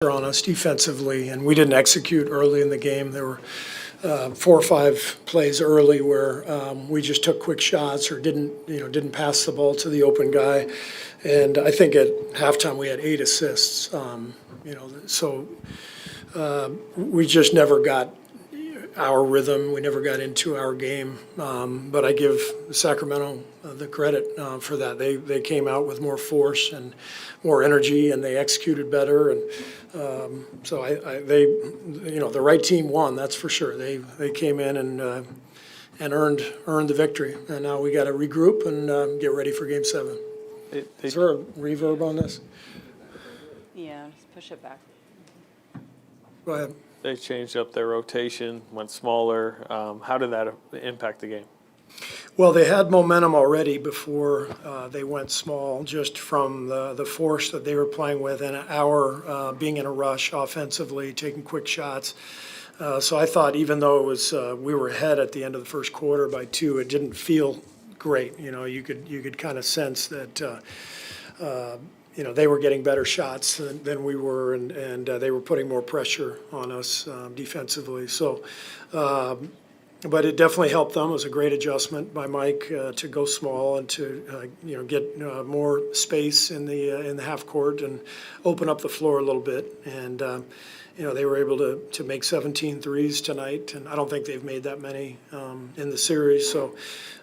on us defensively, and we didn't execute early in the game. There were 4 or 5 plays early where we just took quick shots or didn't pass the ball to the open guy. And I think at halftime we had 8 assists. So we just never got our rhythm. We never got into our game. But I give Sacramento the credit for that. They came out with more force and more energy, and they executed better. And so the right team won. That's for sure. They came in and earned the victory. And now we got to regroup and get ready for Game 7. Is there a reverb on this? Yeah, just push it back. Go ahead. They changed up their rotation, went smaller. How did that impact the game? Well, they had momentum already before they went small, just from the force that they were playing with and our being in a rush offensively, taking quick shots. So I thought, even though it was we were ahead at the end of the first quarter by 2, it didn't feel great. You could kind of sense that they were getting better shots than we were, and they were putting more pressure on us defensively. So. But it definitely helped them. It was a great adjustment by Mike to go small and to get more space in the half court and open up the floor a little bit. And they were able to make 17 threes tonight, and I don't think they've made that many in the series. So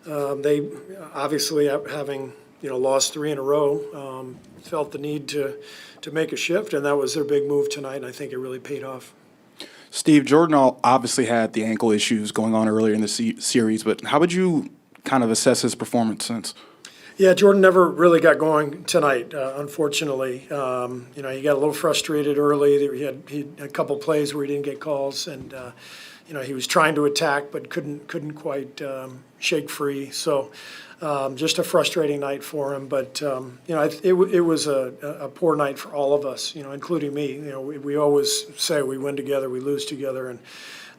they obviously, having lost 3 in a row, felt the need to make a shift, and that was their big move tonight. And I think it really paid off. Steve, Jordan obviously had the ankle issues going on earlier in the series, but how would you kind of assess his performance since? Yeah, Jordan never really got going tonight, unfortunately. He got a little frustrated early. He had a couple plays where he didn't get calls, and he was trying to attack but couldn't quite shake free. So just a frustrating night for him. But it was a poor night for all of us, including me. We always say we win together, we lose together, and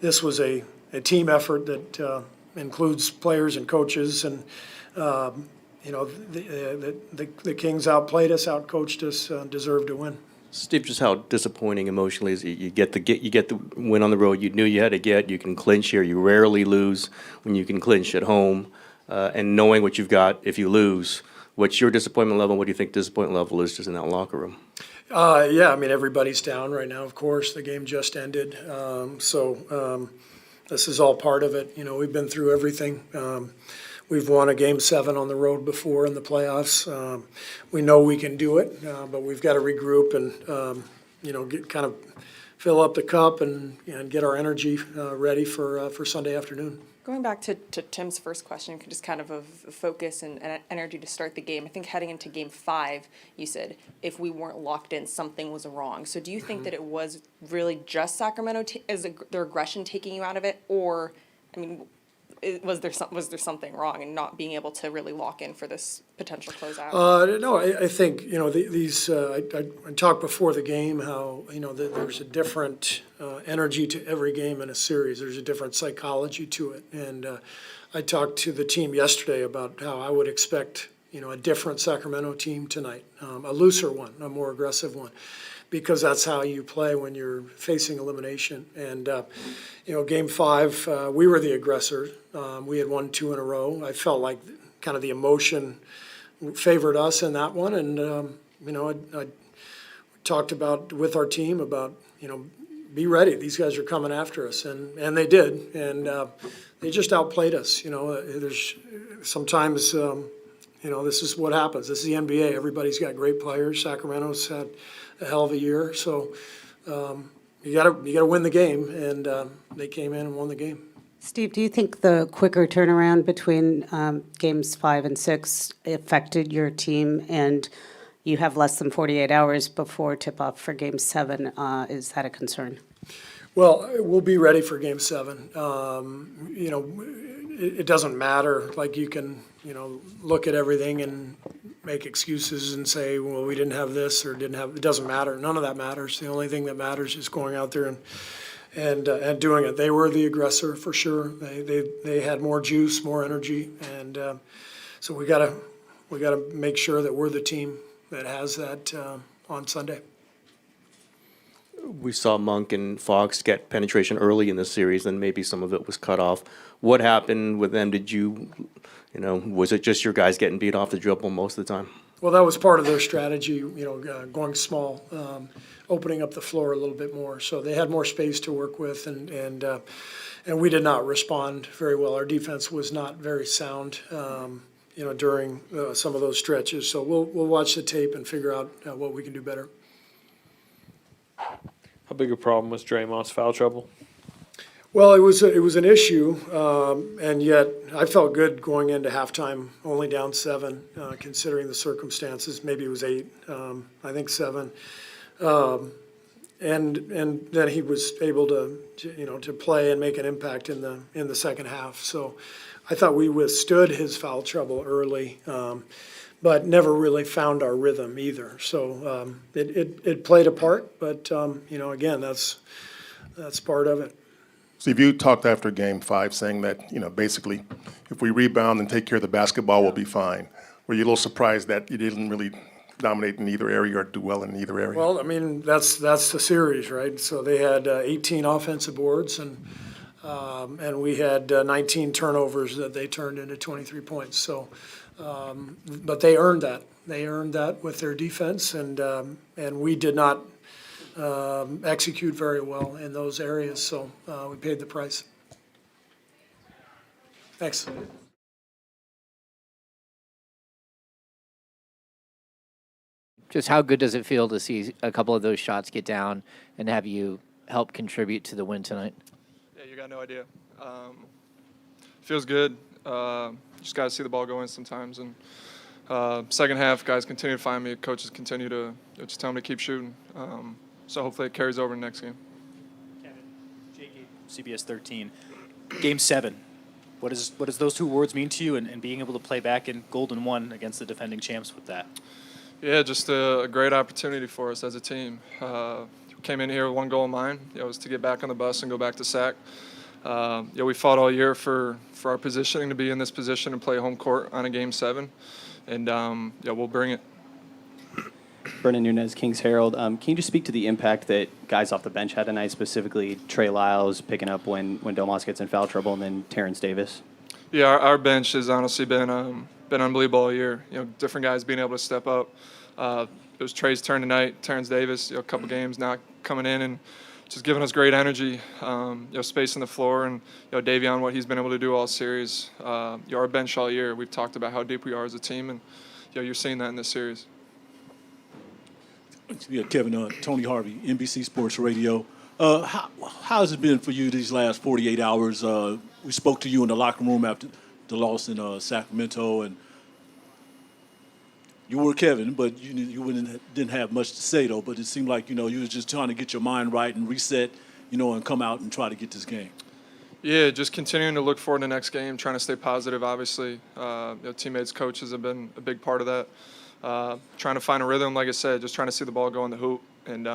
this was a team effort that includes players and coaches. And the Kings outplayed us, outcoached us, deserved to win. Steve, just how disappointing emotionally is it? You get the win on the road you knew you had to get. You can clinch here. You rarely lose when you can clinch at home. And knowing what you've got if you lose, what's your disappointment level? What do you think disappointment level is just in that locker room? Everybody's down right now, of course. The game just ended. This is all part of it. We've been through everything. We've won a Game 7 on the road before in the playoffs. We know we can do it, but we've got to regroup and, kind of fill up the cup and get our energy ready for Sunday afternoon. Going back to Tim's first question, just kind of focus and energy to start the game. I think heading into Game 5, you said if we weren't locked in, something was wrong. So do you think that it was really just Sacramento, their aggression taking you out of it? Or, was there something wrong in not being able to really lock in for this potential closeout? No, I think I talked before the game how there's a different energy to every game in a series. There's a different psychology to it, and I talked to the team yesterday about how I would expect a different Sacramento team tonight, a looser one, a more aggressive one, because that's how you play when you're facing elimination. And Game 5, we were the aggressor. We had won 2 in a row. I felt like kind of the emotion favored us in that one. And I talked about with our team about be ready. These guys are coming after us, and they did. And they just outplayed us. There's sometimes. This is what happens. This is the NBA. Everybody's got great players. Sacramento's had a hell of a year. So you gotta win the game, and they came in and won the game. Steve, do you think the quicker turnaround between Games 5 and 6 affected your team, and you have less than 48 hours before tip-off for Game 7? Is that a concern? Well, we'll be ready for Game 7. It doesn't matter. Like, you can, look at everything and make excuses and say, well, we didn't have this or didn't have. It doesn't matter. None of that matters. The only thing that matters is going out there and doing it. They were the aggressor for sure. They had more juice, more energy, and so we gotta make sure that we're the team that has that on Sunday. we saw Monk and Fox get penetration early in the series, and maybe some of it was cut off. What happened with them? Was it just your guys getting beat off the dribble most of the time? Well, that was part of their strategy, going small, opening up the floor a little bit more. So they had more space to work with, and we did not respond very well. Our defense was not very sound, during some of those stretches. So we'll watch the tape and figure out what we can do better. How big a problem was Draymond's foul trouble? Well, it was an issue, and yet I felt good going into halftime, only down 7, considering the circumstances. Maybe it was 8, I think 7, and then he was able to play and make an impact in the second half. So I thought we withstood his foul trouble early, but never really found our rhythm either. So it played a part, but again, that's part of it. Steve, you talked after Game 5 saying that, basically, if we rebound and take care of the basketball, we'll be fine. Were you a little surprised that you didn't really dominate in either area or do well in either area? Well, I mean, that's the series, right? So they had 18 offensive boards, and we had 19 turnovers that they turned into 23 points. So, but they earned that. They earned that with their defense, and we did not execute very well in those areas, so we paid the price. Thanks. Just how good does it feel to see a couple of those shots get down and have you help contribute to the win tonight? Yeah, you got no idea. Feels good. Just got to see the ball go in sometimes. And second half, guys continue to find me. Coaches continue to just tell me to keep shooting. So hopefully it carries over in the next game. Kevin, JK, CBS 13, Game 7. What does those 2 words mean to you, and being able to play back in Golden 1 against the defending champs with that? Yeah, just a great opportunity for us as a team. Came in here with one goal in mind. It was to get back on the bus and go back to SAC. We fought all year for our positioning to be in this position and play home court on a Game 7. And, we'll bring it. Brennan Nunez, Kings Herald. Can you just speak to the impact that guys off the bench had tonight, specifically Trey Lyles picking up when Domas gets in foul trouble, and then Terrence Davis? Yeah, our bench has honestly been unbelievable all year. Different guys being able to step up. It was Trey's turn tonight. Terrence Davis, a couple games now coming in and just giving us great energy. Space on the floor, and Davion, what he's been able to do all series. Our bench all year. We've talked about how deep we are as a team, and you're seeing that in this series. Yeah, Kevin, Tony Harvey, NBC Sports Radio. How has it been for you these last 48 hours? We spoke to you in the locker room after the loss in Sacramento, and you were Kevin, but you didn't have much to say, though. But it seemed like, you were just trying to get your mind right and reset, and come out and try to get this game. Yeah, just continuing to look forward to the next game, trying to stay positive, obviously. Teammates, coaches have been a big part of that. Trying to find a rhythm, like I said, just trying to see the ball go in the hoop. And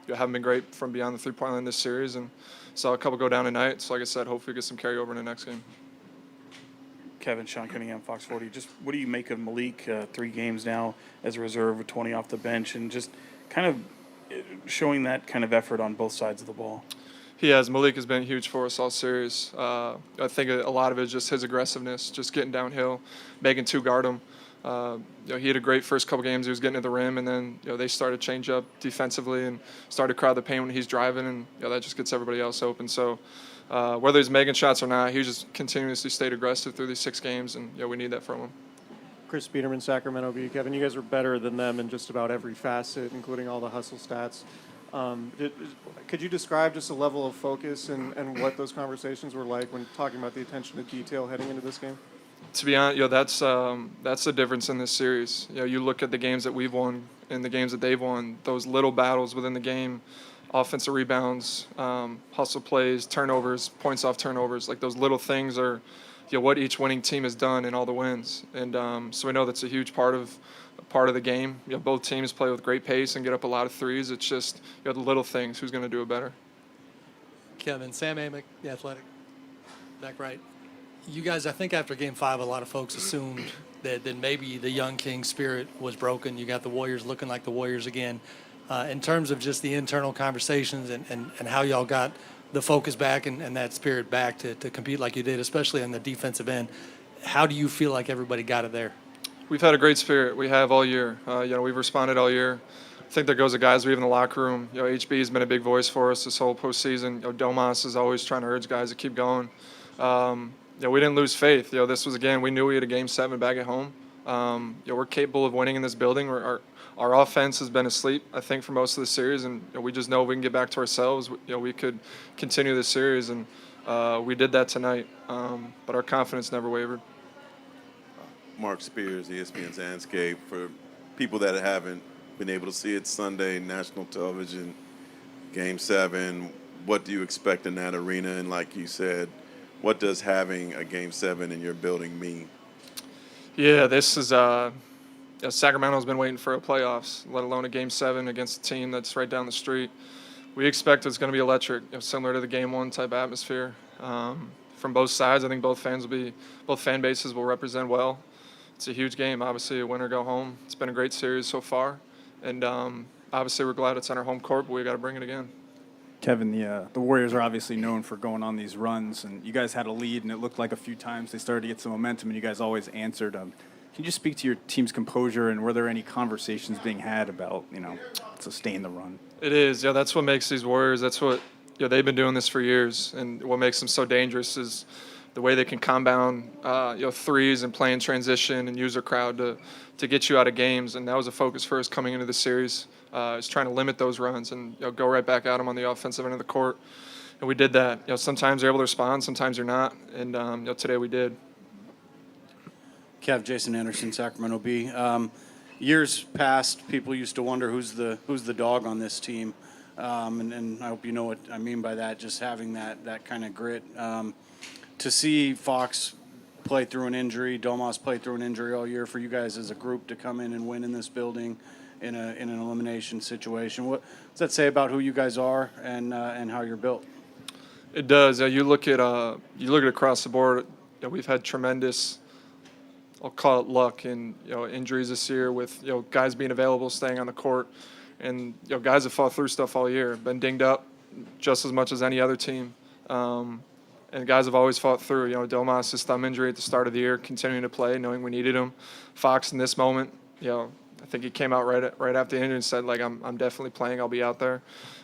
haven't been great from beyond the three-point line this series, and saw a couple go down tonight. So like I said, hopefully get some carryover in the next game. Kevin, Sean Cunningham, Fox 40. Just what do you make of Malik? 3 games now as a reserve with 20 off the bench, and just kind of showing that kind of effort on both sides of the ball. Malik has been huge for us all series. I think a lot of it is just his aggressiveness, just getting downhill, making 2 guard him. He had a great first couple games. He was getting to the rim, and then they started to change up defensively and started to crowd the paint when he's driving, and that just gets everybody else open. So whether he's making shots or not, he just continuously stayed aggressive through these 6 games, and we need that from him. Chris Biederman, Sacramento Bee. Kevin, you guys are better than them in just about every facet, including all the hustle stats. Could you describe just a level of focus and what those conversations were like when talking about the attention to detail heading into this game? To be honest, that's the difference in this series. You look at the games that we've won and the games that they've won, those little battles within the game, offensive rebounds, hustle plays, turnovers, points off turnovers, like those little things are what each winning team has done in all the wins. And so we know that's a huge part of the game. Both teams play with great pace and get up a lot of threes. It's just the little things. Who's going to do it better? Kevin, Sam Amick, The Athletic. Back right. You guys, I think after Game 5, a lot of folks assumed that maybe the young King spirit was broken. You got the Warriors looking like the Warriors again. In terms of just the internal conversations and how y'all got the focus back and that spirit back to compete like you did, especially on the defensive end, how do you feel like everybody got it there? We've had a great spirit. We have all year. We've responded all year. I think there goes the guys we have in the locker room. HB has been a big voice for us this whole postseason. Domas is always trying to urge guys to keep going. We didn't lose faith. This was, again, we knew we had a Game 7 back at home. We're capable of winning in this building. Our offense has been asleep, I think, for most of the series, and we just know if we can get back to ourselves, we could continue this series, and we did that tonight. But our confidence never wavered. Mark Spears, ESPN's Landscape. For people that haven't been able to see it Sunday, national television, Game 7, what do you expect in that arena? And like you said, what does having a Game 7 in your building mean? Yeah, this is Sacramento's been waiting for a playoffs, let alone a Game 7 against a team that's right down the street. We expect it's going to be electric, similar to the Game 1 type atmosphere. From both sides, I think both fan bases will represent well. It's a huge game, obviously, a win or go home. It's been a great series so far, and obviously we're glad it's on our home court, but we got to bring it again. Kevin, the Warriors are obviously known for going on these runs, and you guys had a lead, and it looked like a few times they started to get some momentum, and you guys always answered. Can you just speak to your team's composure, and were there any conversations being had about, sustain the run? It is, that's what makes these Warriors. That's what they've been doing this for years, and what makes them so dangerous is the way they can compound threes and play in transition and use their crowd to get you out of games. And that was a focus for us coming into the series, is trying to limit those runs and go right back at them on the offensive end of the court. And we did that. Sometimes you're able to respond, sometimes you're not. And today we did. Kev, Jason Anderson, Sacramento Bee. Years past, people used to wonder who's the dog on this team, and I hope you know what I mean by that. Just having that kind of grit. To see Fox play through an injury, Domas play through an injury all year, for you guys as a group to come in and win in this building in an elimination situation. What does that say about who you guys are and how you're built? It does. You look at across the board. We've had tremendous, I'll call it luck, in injuries this year with guys being available, staying on the court, and guys have fought through stuff all year, been dinged up just as much as any other team. And guys have always fought through. Domas' thumb injury at the start of the year, continuing to play, knowing we needed him. Fox in this moment, I think he came out right after the injury and said, I'm definitely playing. I'll be out there.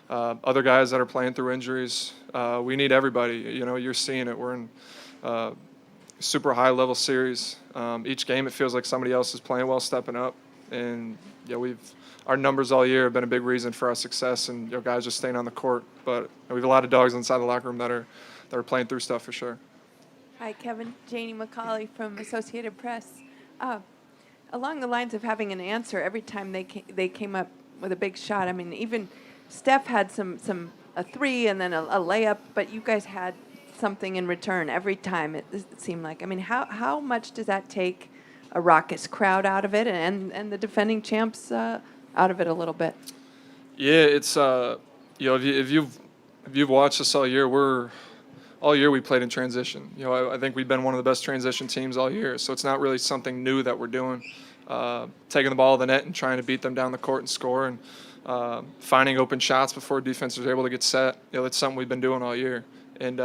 Other guys that are playing through injuries, we need everybody. You're seeing it. We're in super high-level series. Each game, it feels like somebody else is playing well, stepping up. And our numbers all year have been a big reason for our success, and guys just staying on the court. But we have a lot of dogs inside the locker room that are playing through stuff for sure. Hi, Kevin. Janie McCauley from Associated Press. Along the lines of having an answer every time they came up with a big shot. I mean, even Steph had a three and then a layup, but you guys had something in return every time. It seemed like. I mean, how much does that take a raucous crowd out of it and the defending champs out of it a little bit? Yeah, it's if you've watched us all year, all year we played in transition. I think we've been one of the best transition teams all year. So it's not really something new that we're doing. Taking the ball to the net and trying to beat them down the court and score, and finding open shots before defense is able to get set. That's something we've been doing all year. And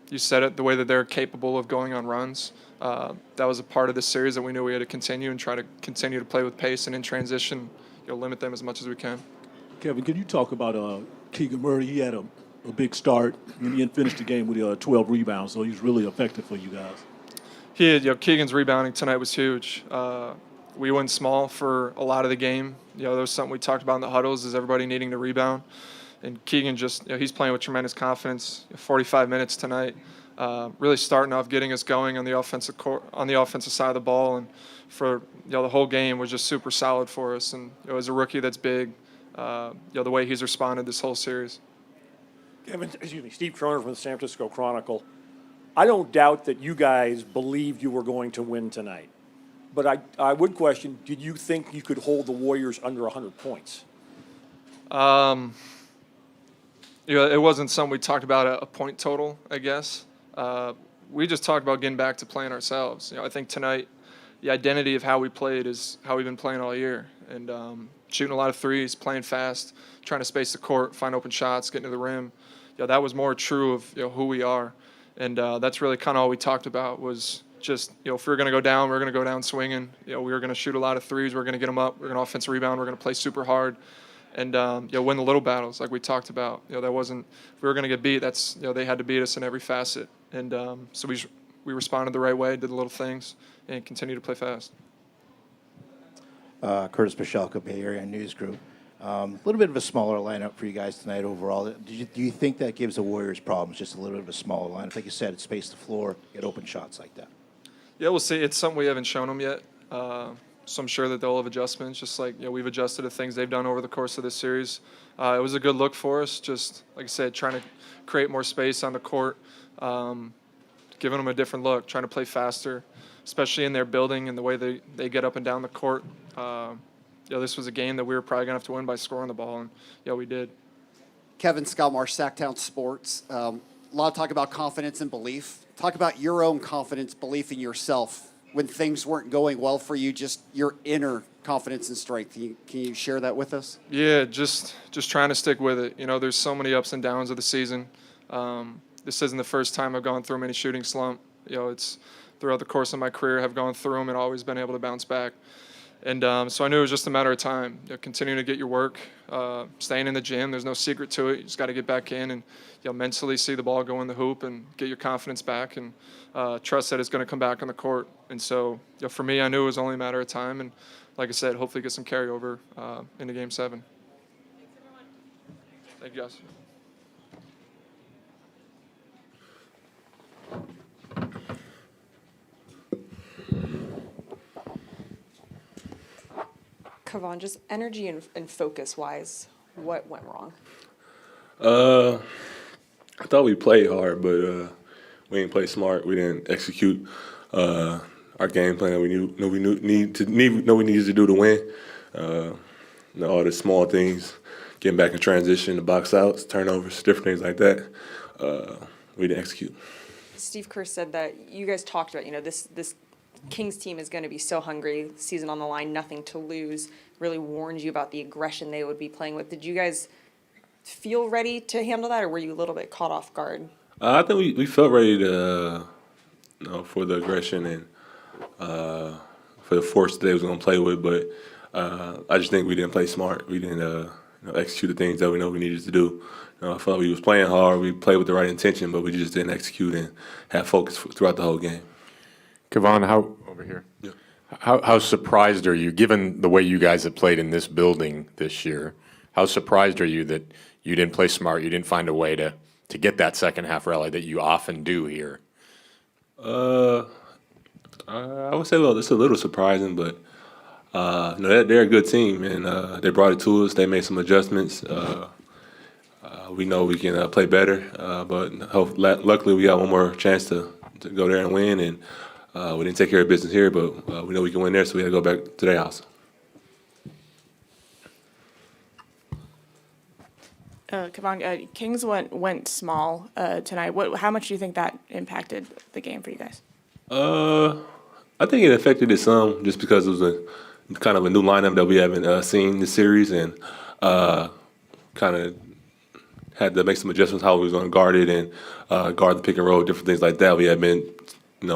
you said it, the way that they're capable of going on runs. That was a part of this series that we knew we had to continue and try to continue to play with pace and in transition, limit them as much as we can. Kevin, can you talk about Keegan Murray? He had a big start, and he finished the game with 12 rebounds, so he's really effective for you guys. Keegan's rebounding tonight was huge. We went small for a lot of the game. That was something we talked about in the huddles, is everybody needing to rebound. And Keegan just, he's playing with tremendous confidence. 45 minutes tonight, really starting off, getting us going on the offensive side of the ball, and for the whole game was just super solid for us. And as a rookie, that's big. The way he's responded this whole series. Kevin, Steve Kroner from the San Francisco Chronicle. I don't doubt that you guys believed you were going to win tonight. But I would question, did you think you could hold the Warriors under 100 points? It wasn't something we talked about a point total, I guess. We just talked about getting back to playing ourselves. I think tonight the identity of how we played is how we've been playing all year. And shooting a lot of threes, playing fast, trying to space the court, find open shots, getting to the rim. That was more true of who we are. And that's really kind of all we talked about was just, if we were going to go down, we were going to go down swinging. We were going to shoot a lot of threes. We were going to get them up. We were going to offensive rebound. We were going to play super hard and, win the little battles like we talked about. That wasn't, if we were going to get beat, that's, they had to beat us in every facet. And so we responded the right way, did the little things, and continued to play fast. Curtis Pashelka, Bay Area News Group. A little bit of a smaller lineup for you guys tonight overall. Do you think that gives the Warriors problems, just a little bit of a smaller lineup? Like you said, it's space the floor, get open shots like that. Yeah, we'll see. It's something we haven't shown them yet. So I'm sure that they'll have adjustments, just like we've adjusted to things they've done over the course of this series. It was a good look for us, just like I said, trying to create more space on the court, giving them a different look, trying to play faster, especially in their building and the way they get up and down the court. This was a game that we were probably going to have to win by scoring the ball, and we did. Kevin Scoutmar, Sacktown Sports. A lot of talk about confidence and belief. Talk about your own confidence, belief in yourself when things weren't going well for you, just your inner confidence and strength. Can you share that with us? Yeah, just trying to stick with it. There's so many ups and downs of the season. This isn't the first time I've gone through a mini shooting slump. It's throughout the course of my career, have gone through them and always been able to bounce back. And so I knew it was just a matter of time. Continuing to get your work, staying in the gym. There's no secret to it. You just got to get back in and mentally see the ball go in the hoop and get your confidence back and trust that it's going to come back on the court. And so for me, I knew it was only a matter of time. And like I said, hopefully get some carryover into Game 7. Thank you, guys. Kevon, just energy and focus-wise, what went wrong? I thought we played hard, but we didn't play smart. We didn't execute our game plan that we needed to do to win. All the small things, getting back in transition, the box outs, turnovers, different things like that. We didn't execute. Steve Kerr said that you guys talked about, this Kings team is going to be so hungry, season on the line, nothing to lose, really warned you about the aggression they would be playing with. Did you guys feel ready to handle that, or were you a little bit caught off guard? I think we felt ready to, for the aggression and for the force that they was going to play with, but I just think we didn't play smart. We didn't execute the things that we know we needed to do. I felt we was playing hard. We played with the right intention, but we just didn't execute and have focus throughout the whole game. Kevon, how surprised are you, given the way you guys have played in this building this year, how surprised are you that you didn't play smart, you didn't find a way to get that second half rally that you often do here? I would say, it's a little surprising, but they're a good team, and they brought it to us. They made some adjustments. We know we can play better, but luckily we got one more chance to go there and win, and we didn't take care of business here, but we know we can win there, so we had to go back to their house. Kevon, Kings went small tonight. How much do you think that impacted the game for you guys? I think it affected it some, just because it was a kind of a new lineup that we haven't seen this series, and kind of had to make some adjustments how we was going to guard it and guard the pick and roll, different things like that. We had been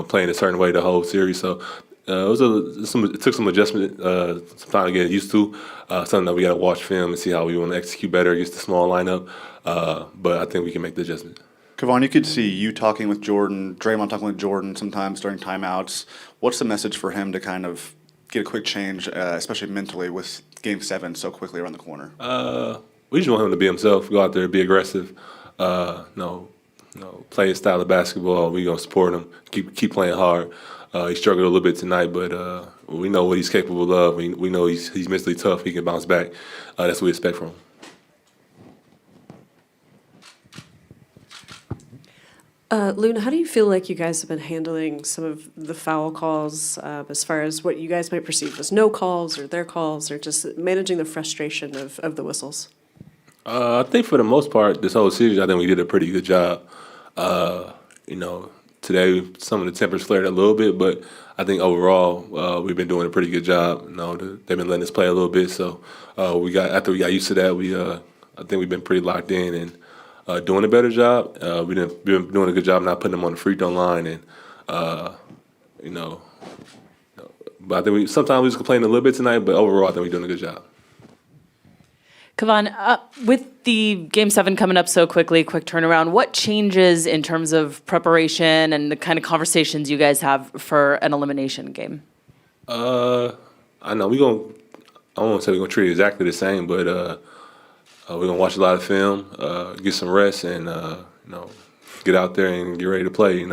playing a certain way the whole series, so it took some adjustment, some time to get used to. Something that we got to watch film and see how we want to execute better against the small lineup. But I think we can make the adjustment. Kevon, you could see you talking with Jordan, Draymond talking with Jordan sometimes during timeouts. What's the message for him to kind of get a quick change, especially mentally, with Game 7 so quickly around the corner? We just want him to be himself, go out there, be aggressive, play his style of basketball. We're going to support him, keep playing hard. He struggled a little bit tonight, but we know what he's capable of. We know he's mentally tough. He can bounce back. That's what we expect from him. Luna, how do you feel like you guys have been handling some of the foul calls as far as what you guys might perceive as no calls or their calls, or just managing the frustration of the whistles? I think for the most part, this whole series, I think we did a pretty good job. today some of the tempers flared a little bit, but I think overall we've been doing a pretty good job. They've been letting us play a little bit, so after we got used to that, I think we've been pretty locked in and doing a better job. We've been doing a good job not putting them on the free throw line, and but I think sometimes we just complain a little bit tonight, but overall I think we're doing a good job. Kevon, with the Game 7 coming up so quickly, quick turnaround, what changes in terms of preparation and the kind of conversations you guys have for an elimination game? I know I don't want to say we're going to treat it exactly the same, but we're going to watch a lot of film, get some rest, and get out there and get ready to play.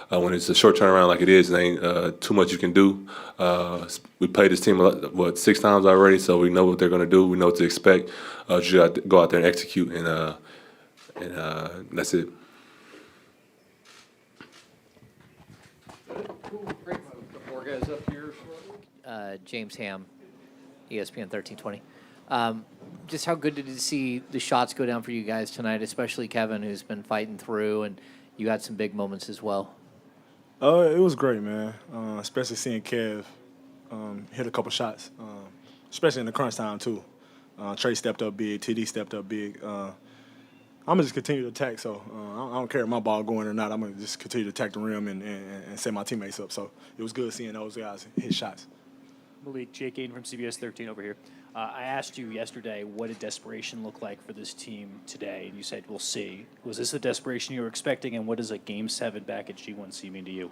When it's a short turnaround like it is, there ain't too much you can do. We played this team 6 times already, so we know what they're going to do. We know what to expect. You got to go out there and execute, and that's it. James Ham, ESPN 1320. Just how good did you see the shots go down for you guys tonight, especially Kevin, who's been fighting through, and you had some big moments as well? It was great, man. Especially seeing Kev hit a couple shots, especially in the crunch time too. Trey stepped up big, TD stepped up big. I'm gonna just continue to attack. So I don't care if my ball going or not. I'm gonna just continue to attack the rim and set my teammates up. So it was good seeing those guys hit shots. Malik, Jake Aiden from CBS 13 over here. I asked you yesterday, what did desperation look like for this team today? And you said, we'll see. Was this the desperation you were expecting, and what does a Game 7 back at G1C mean to you?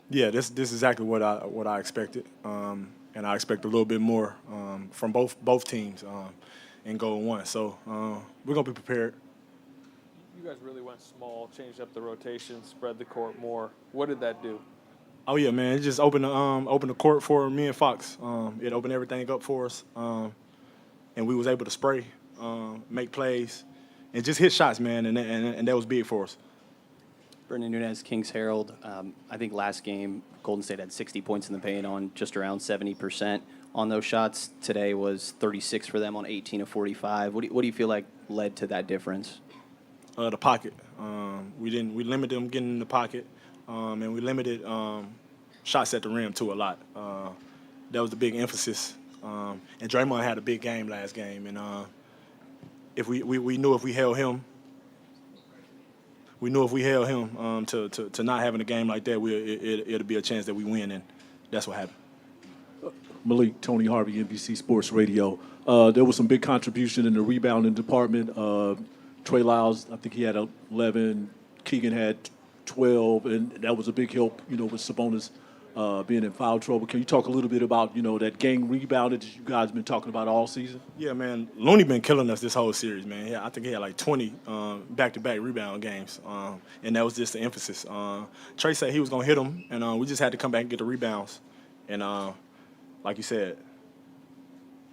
Yeah, this is exactly what I expected. And I expect a little bit more from both teams in Golden 1. So we're going to be prepared. You guys really went small, changed up the rotation, spread the court more. What did that do? Oh yeah, man! It just opened the court for me and Fox. It opened everything up for us, and we was able to spray, make plays, and just hit shots, man. And that was big for us. Brendan Nunez, Kings Herald. I think last game Golden State had 60 points in the paint on just around 70% on those shots. Today was 36 for them on 18 of 45. What do you feel like led to that difference? The pocket. We limited them getting in the pocket. And we limited shots at the rim, too, a lot. That was the big emphasis. And Draymond had a big game last game. And if we knew if we held him, to not having a game like that, it'll be a chance that we win, and that's what happened. Malik, Tony Harvey, NBC Sports Radio. There was some big contribution in the rebounding department. Trey Lyles, I think he had 11. Keegan had 12, and that was a big help, with Sabonis being in foul trouble. Can you talk a little bit about, that gang rebounding that you guys have been talking about all season? Yeah, man. Looney been killing us this whole series, man. Yeah, I think he had like 20 back-to-back rebound games, and that was just the emphasis. Trey said he was going to hit him, and we just had to come back and get the rebounds. And like you said,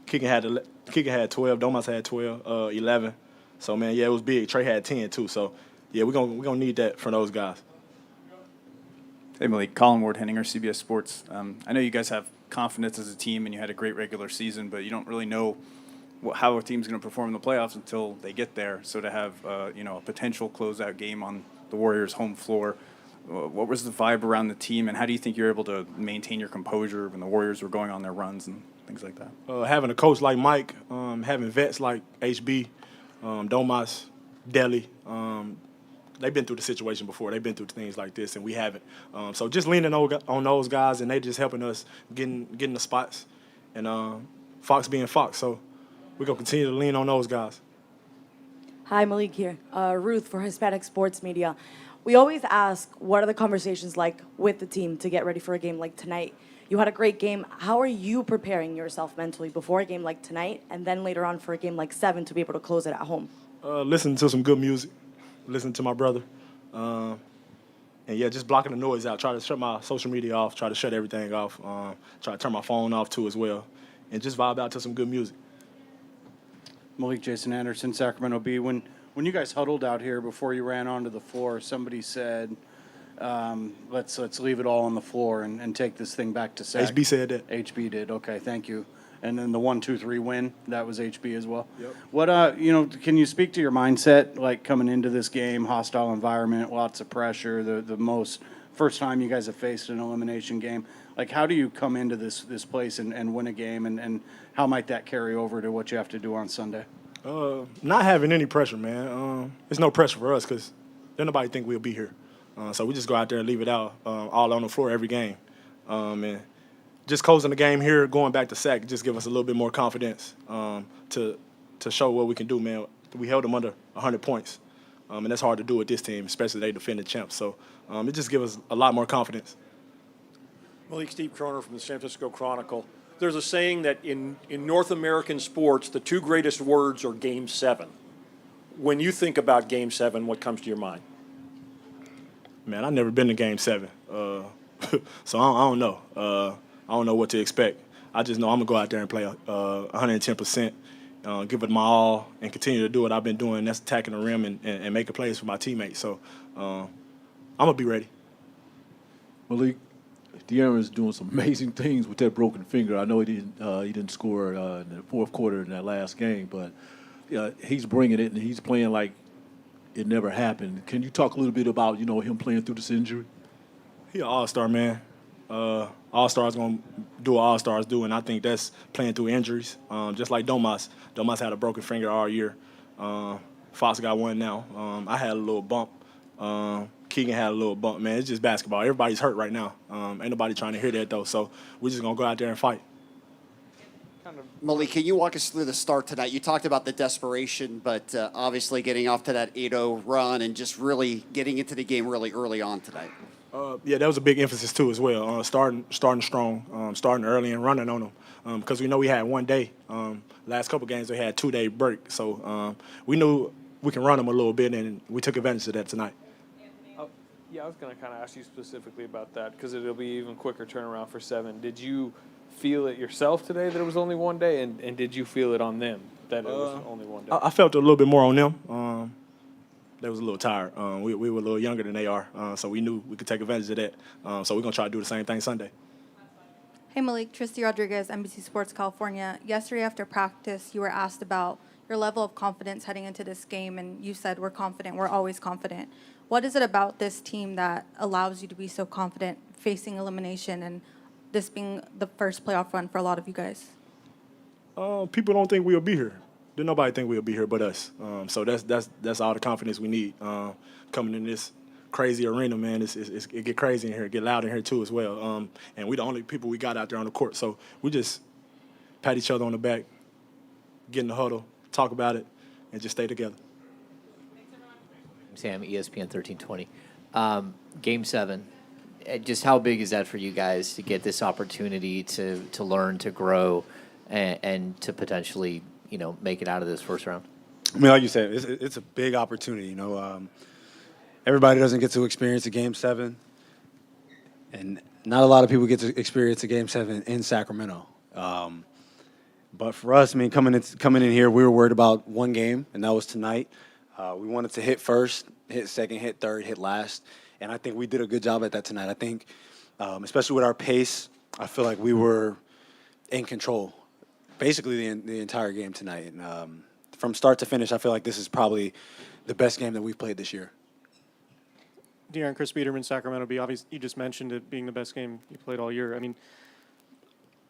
Keegan had 12, Domas had 12, 11. So, man, yeah, it was big. Trey had 10, too. So, yeah, we're gonna need that from those guys. Hey, Malik. Colin Ward, Henninger, CBS Sports. I know you guys have confidence as a team, and you had a great regular season, but you don't really know how a team's going to perform in the playoffs until they get there. So to have a potential closeout game on the Warriors' home floor, what was the vibe around the team, and how do you think you're able to maintain your composure when the Warriors were going on their runs and things like that? Having a coach like Mike, having vets like HB, Domas, Deli. They've been through the situation before. They've been through things like this, and we haven't. So just leaning on those guys, and they just helping us getting the spots. And Fox being Fox, so we're going to continue to lean on those guys. Hi, Malik here. Ruth for Hispanic Sports Media. We always ask, what are the conversations like with the team to get ready for a game like tonight? You had a great game. How are you preparing yourself mentally before a game like tonight, and then later on for a game like 7 to be able to close it at home? Listen to some good music. Listen to my brother. And, yeah, just blocking the noise out. Try to shut my social media off. Try to shut everything off. Try to turn my phone off, too, as well. And just vibe out to some good music. Malik, Jason Anderson, Sacramento Bee. When you guys huddled out here before you ran onto the floor, somebody said, let's leave it all on the floor and take this thing back to Sac. HB said that. HB did. Okay, thank you. and then the 1-2-3 win, that was HB as well. Yep. What, can you speak to your mindset, like coming into this game, hostile environment, lots of pressure, the most, first time you guys have faced an elimination game? Like, how do you come into this place and win a game, and how might that carry over to what you have to do on Sunday? Not having any pressure, man. There's no pressure for us because then nobody think we'll be here. So we just go out there and leave it out all on the floor every game. And just closing the game here, going back to Sac, just give us a little bit more confidence to show what we can do, man. We held them under 100 points, and that's hard to do with this team, especially they defending champs. So it just gives us a lot more confidence. Malik, Steve Kroner from the San Francisco Chronicle. There's a saying that in North American sports, the two greatest words are Game 7. When you think about Game 7, what comes to your mind? Man, I've never been to Game 7, so I don't know. I don't know what to expect. I just know I'm going to go out there and play 110%, give it my all, and continue to do what I've been doing. That's attacking the rim and making plays for my teammates. So I'm going to be ready. Malik, De'Aaron's doing some amazing things with that broken finger. I know he didn't score in the fourth quarter in that last game, but he's bringing it, and he's playing like it never happened. Can you talk a little bit about, him playing through this injury? He's an all-star, man. All-stars going to do what all-stars do, and I think that's playing through injuries, just like Domas. Domas had a broken finger all year. Fox got one now. I had a little bump. Keegan had a little bump, man. It's just basketball. Everybody's hurt right now. Ain't nobody trying to hear that, though, so we're just going to go out there and fight. Malik, can you walk us through the start tonight? You talked about the desperation, but obviously getting off to that 8-0 run and just really getting into the game really early on tonight. Yeah, that was a big emphasis, too, as well. Starting strong, starting early and running on them because we know we had 1 day. Last couple games, they had 2-day break. So we knew we can run them a little bit, and we took advantage of that tonight. Yeah, I was going to kind of ask you specifically about that because it'll be even quicker turnaround for 7. Did you feel it yourself today that it was only 1 day, and did you feel it on them that it was only 1 day? I felt it a little bit more on them. They was a little tired. We were a little younger than they are, so we knew we could take advantage of that. So we're going to try to do the same thing Sunday. Hey, Malik, Tristy Rodriguez, NBC Sports California. Yesterday after practice, you were asked about your level of confidence heading into this game, and you said, we're confident, we're always confident. What is it about this team that allows you to be so confident facing elimination and this being the first playoff run for a lot of you guys? People don't think we'll be here. Did nobody think we'll be here but us. So that's all the confidence we need coming in this crazy arena, man. It get crazy in here, it get loud in here too as well. And we the only people we got out there on the court. So we just pat each other on the back, get in the huddle, talk about it, and just stay together. Sam, ESPN 1320. Game 7, just how big is that for you guys to get this opportunity to learn, to grow, and to potentially, make it out of this first round? I mean, like you said, it's a big opportunity. Everybody doesn't get to experience a Game 7, and not a lot of people get to experience a Game 7 in Sacramento. But for us, I mean, coming in here, we were worried about one game, and that was tonight. We wanted to hit first, hit second, hit third, hit last, and I think we did a good job at that tonight. I think, especially with our pace, I feel like we were in control basically the entire game tonight. And from start to finish, I feel like this is probably the best game that we've played this year. De'Aaron, Chris Biederman, Sacramento Bee. Obviously, you just mentioned it being the best game you played all year. I mean,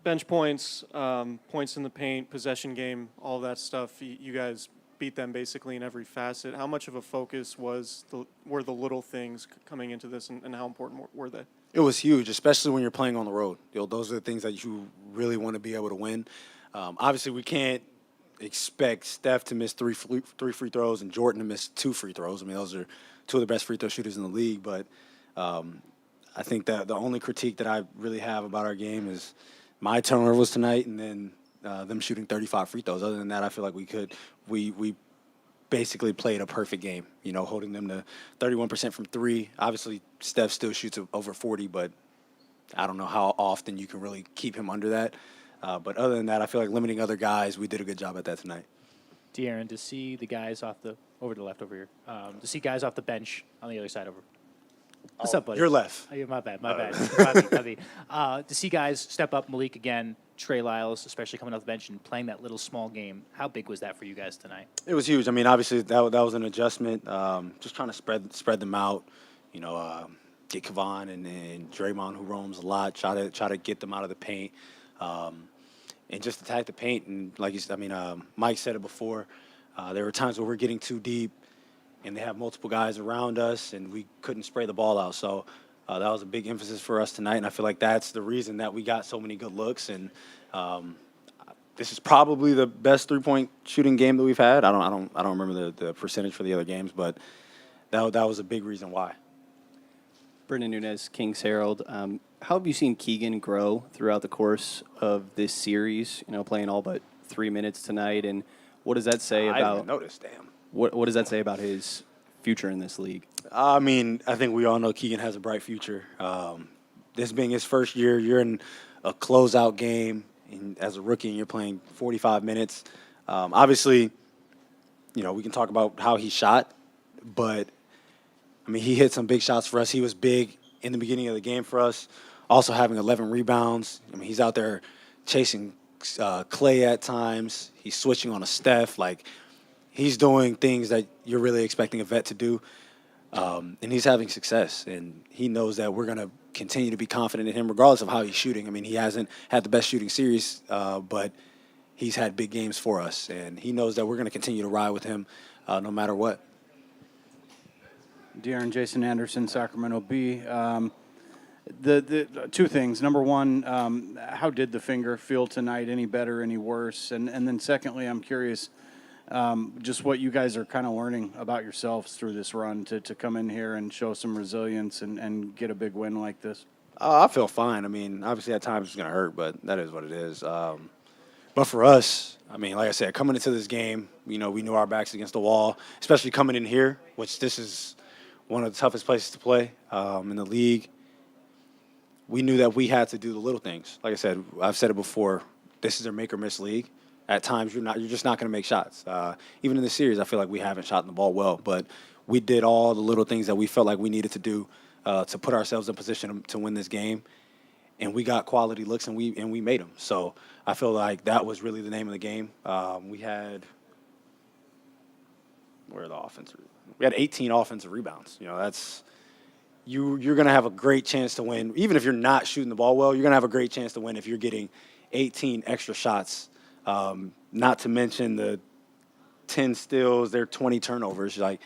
bench points, points in the paint, possession game, all that stuff. You guys beat them basically in every facet. How much of a focus were the little things coming into this, and how important were they? It was huge, especially when you're playing on the road. Those are the things that you really want to be able to win. Obviously, we can't expect Steph to miss three free throws and Jordan to miss 2 free throws. I mean, those are two of the best free throw shooters in the league. But I think that the only critique that I really have about our game is my turnovers tonight, and then them shooting 35 free throws. Other than that, I feel like we basically played a perfect game, holding them to 31% from 3. Obviously, Steph still shoots over 40, but I don't know how often you can really keep him under that. But other than that, I feel like limiting other guys, we did a good job at that tonight. De'Aaron, to see the guys over to the left over here, to see guys off the bench on the other side over. What's up, buddy? You're left. Oh, yeah, my bad. To see guys step up, Malik again, Trey Lyles, especially coming off the bench and playing that little small game. How big was that for you guys tonight? It was huge. I mean, obviously that was an adjustment. Just trying to spread them out. Get Kevon and Draymond, who roams a lot. Try to get them out of the paint, and just attack the paint. And like you said, Mike said it before. There were times where we're getting too deep, and they have multiple guys around us, and we couldn't spray the ball out. So that was a big emphasis for us tonight, and I feel like that's the reason that we got so many good looks. And this is probably the best 3-point shooting game that we've had. I don't remember the percentage for the other games, but that was a big reason why. Brendan Nunez, Kings Herald. How have you seen Keegan grow throughout the course of this series? Playing all but 3 minutes tonight, and what does that say I about? didn't notice. Damn. What does that say about his future in this league? I think we all know Keegan has a bright future. This being his first year, you're in a closeout game, and as a rookie, and you're playing 45 minutes. Obviously, we can talk about how he shot, but he hit some big shots for us. He was big in the beginning of the game for us, also having 11 rebounds. He's out there chasing Klay at times. He's switching on a Steph. He's doing things that you're really expecting a vet to do, and he's having success. And he knows that we're going to continue to be confident in him regardless of how he's shooting. He hasn't had the best shooting series, but he's had big games for us. And he knows that we're going to continue to ride with him no matter what. De'Aaron Jason Anderson, Sacramento Bee. The two things. Number one, how did the finger feel tonight? Any better, any worse? And then secondly, I'm curious just what you guys are kind of learning about yourselves through this run to come in here and show some resilience and get a big win like this. I feel fine. Obviously at times it's going to hurt, but that is what it is. But for us, like I said, coming into this game, we knew our backs against the wall, especially coming in here, which this is one of the toughest places to play in the league. We knew that we had to do the little things. Like I said, I've said it before, this is a make or miss league. At times, you're just not going to make shots. Even in this series, I feel like we haven't shot the ball well, but we did all the little things that we felt like we needed to do to put ourselves in position to win this game, and we got quality looks and we made them. So I feel like that was really the name of the game. We had 18 offensive rebounds. You're going to have a great chance to win. Even if you're not shooting the ball well, you're going to have a great chance to win if you're getting 18 extra shots. Not to mention the 10 steals, their 20 turnovers. Like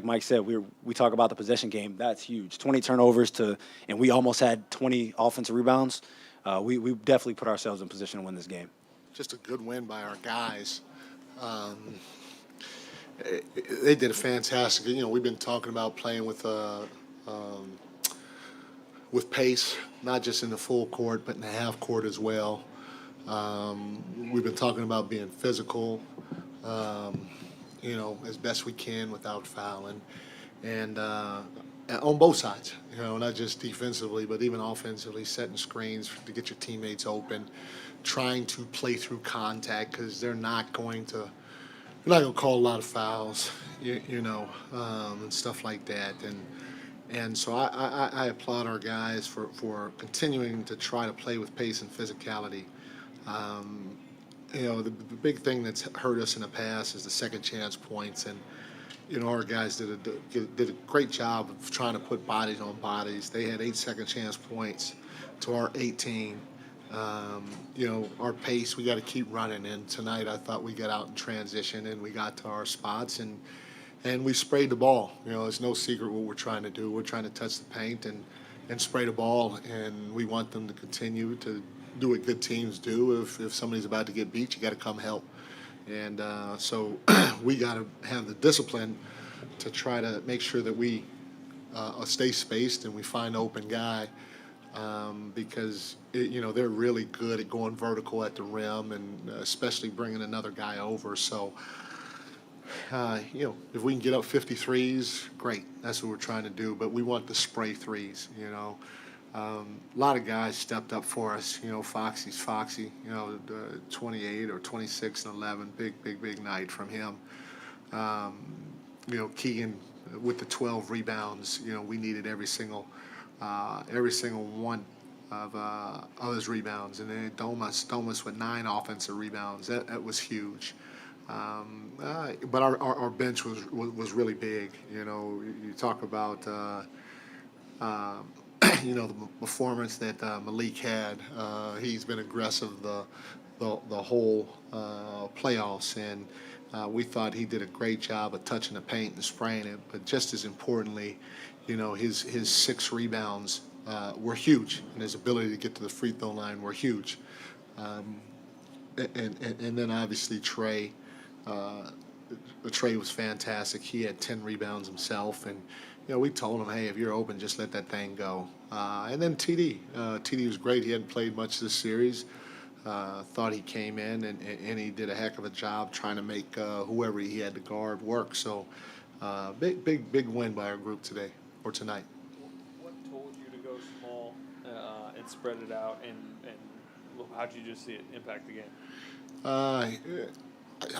Mike said, we talk about the possession game. That's huge. 20 turnovers and we almost had 20 offensive rebounds. We definitely put ourselves in position to win this game. Just a good win by our guys. They did a fantastic. We've been talking about playing with pace, not just in the full court, but in the half court as well. We've been talking about being physical, as best we can without fouling, and on both sides. Not just defensively, but even offensively, setting screens to get your teammates open, trying to play through contact because they're not going to call a lot of fouls, and stuff like that. And so I applaud our guys for continuing to try to play with pace and physicality. The big thing that's hurt us in the past is the second chance points, and our guys did a great job of trying to put bodies on bodies. They had 8 second chance points to our 18. Our pace, we got to keep running. And tonight I thought we got out in transition and we got to our spots and we sprayed the ball. It's no secret what we're trying to do. We're trying to touch the paint and spray the ball, and we want them to continue to do what good teams do. If somebody's about to get beat, you got to come help. And so we got to have the discipline to try to make sure that we stay spaced and we find an open guy. Because they're really good at going vertical at the rim and especially bringing another guy over. So, if we can get up 53s, great. That's what we're trying to do. But we want the spray threes. A lot of guys stepped up for us. Foxy's Foxy. 28 or 26 and 11. Big night from him. Keegan with the 12 rebounds, we needed every single one of his rebounds, and then Domas with 9 offensive rebounds. That was huge. But our bench was really big. You talk about the performance that Malik had. He's been aggressive the whole playoffs, and we thought he did a great job of touching the paint and spraying it. But just as importantly, his 6 rebounds were huge, and his ability to get to the free throw line were huge. And then obviously Trey. Trey was fantastic. He had 10 rebounds himself, and we told him, hey, if you're open, just let that thing go. And then TD. TD was great. He hadn't played much this series. Thought he came in and he did a heck of a job trying to make whoever he had to guard work. So big win by our group today or tonight. What told you to go small and spread it out, and how did you just see it impact the game?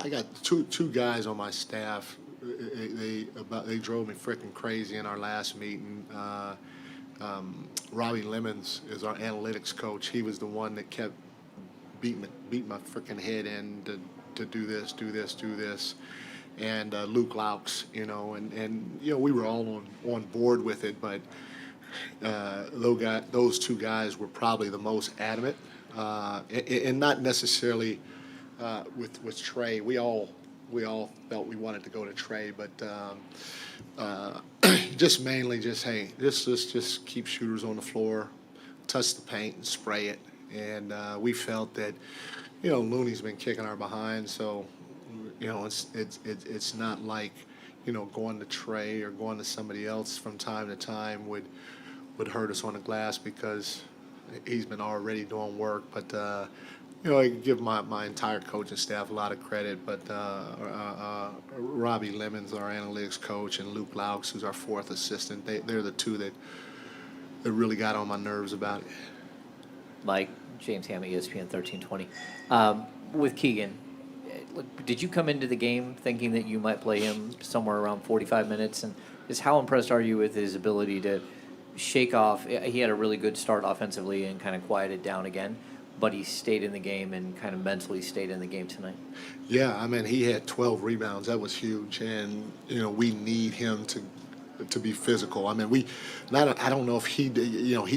I got two guys on my staff. They drove me freaking crazy in our last meeting. Robbie Lemons is our analytics coach. He was the one that kept beating my freaking head in to do this. And Luke Laux, and we were all on board with it, but those 2 guys were probably the most adamant, and not necessarily with Trey. We all felt we wanted to go to Trey, but just mainly hey, just keep shooters on the floor, touch the paint and spray it. And we felt that Looney's been kicking our behind, so it's not like going to Trey or going to somebody else from time to time would hurt us on the glass, because he's been already doing work. But I give my entire coaching staff a lot of credit, but Robbie Lemons, our analytics coach, and Luke Laux, who's our 4th assistant, they're the 2 that really got on my nerves about it. Mike, James Ham, ESPN 1320. With Keegan, did you come into the game thinking that you might play him somewhere around 45 minutes? And just how impressed are you with his ability to shake off? He had a really good start offensively and kind of quieted down again, but he stayed in the game and kind of mentally stayed in the game tonight. Yeah, I mean, he had 12 rebounds. That was huge, and we need him to be physical. I mean, I don't know if he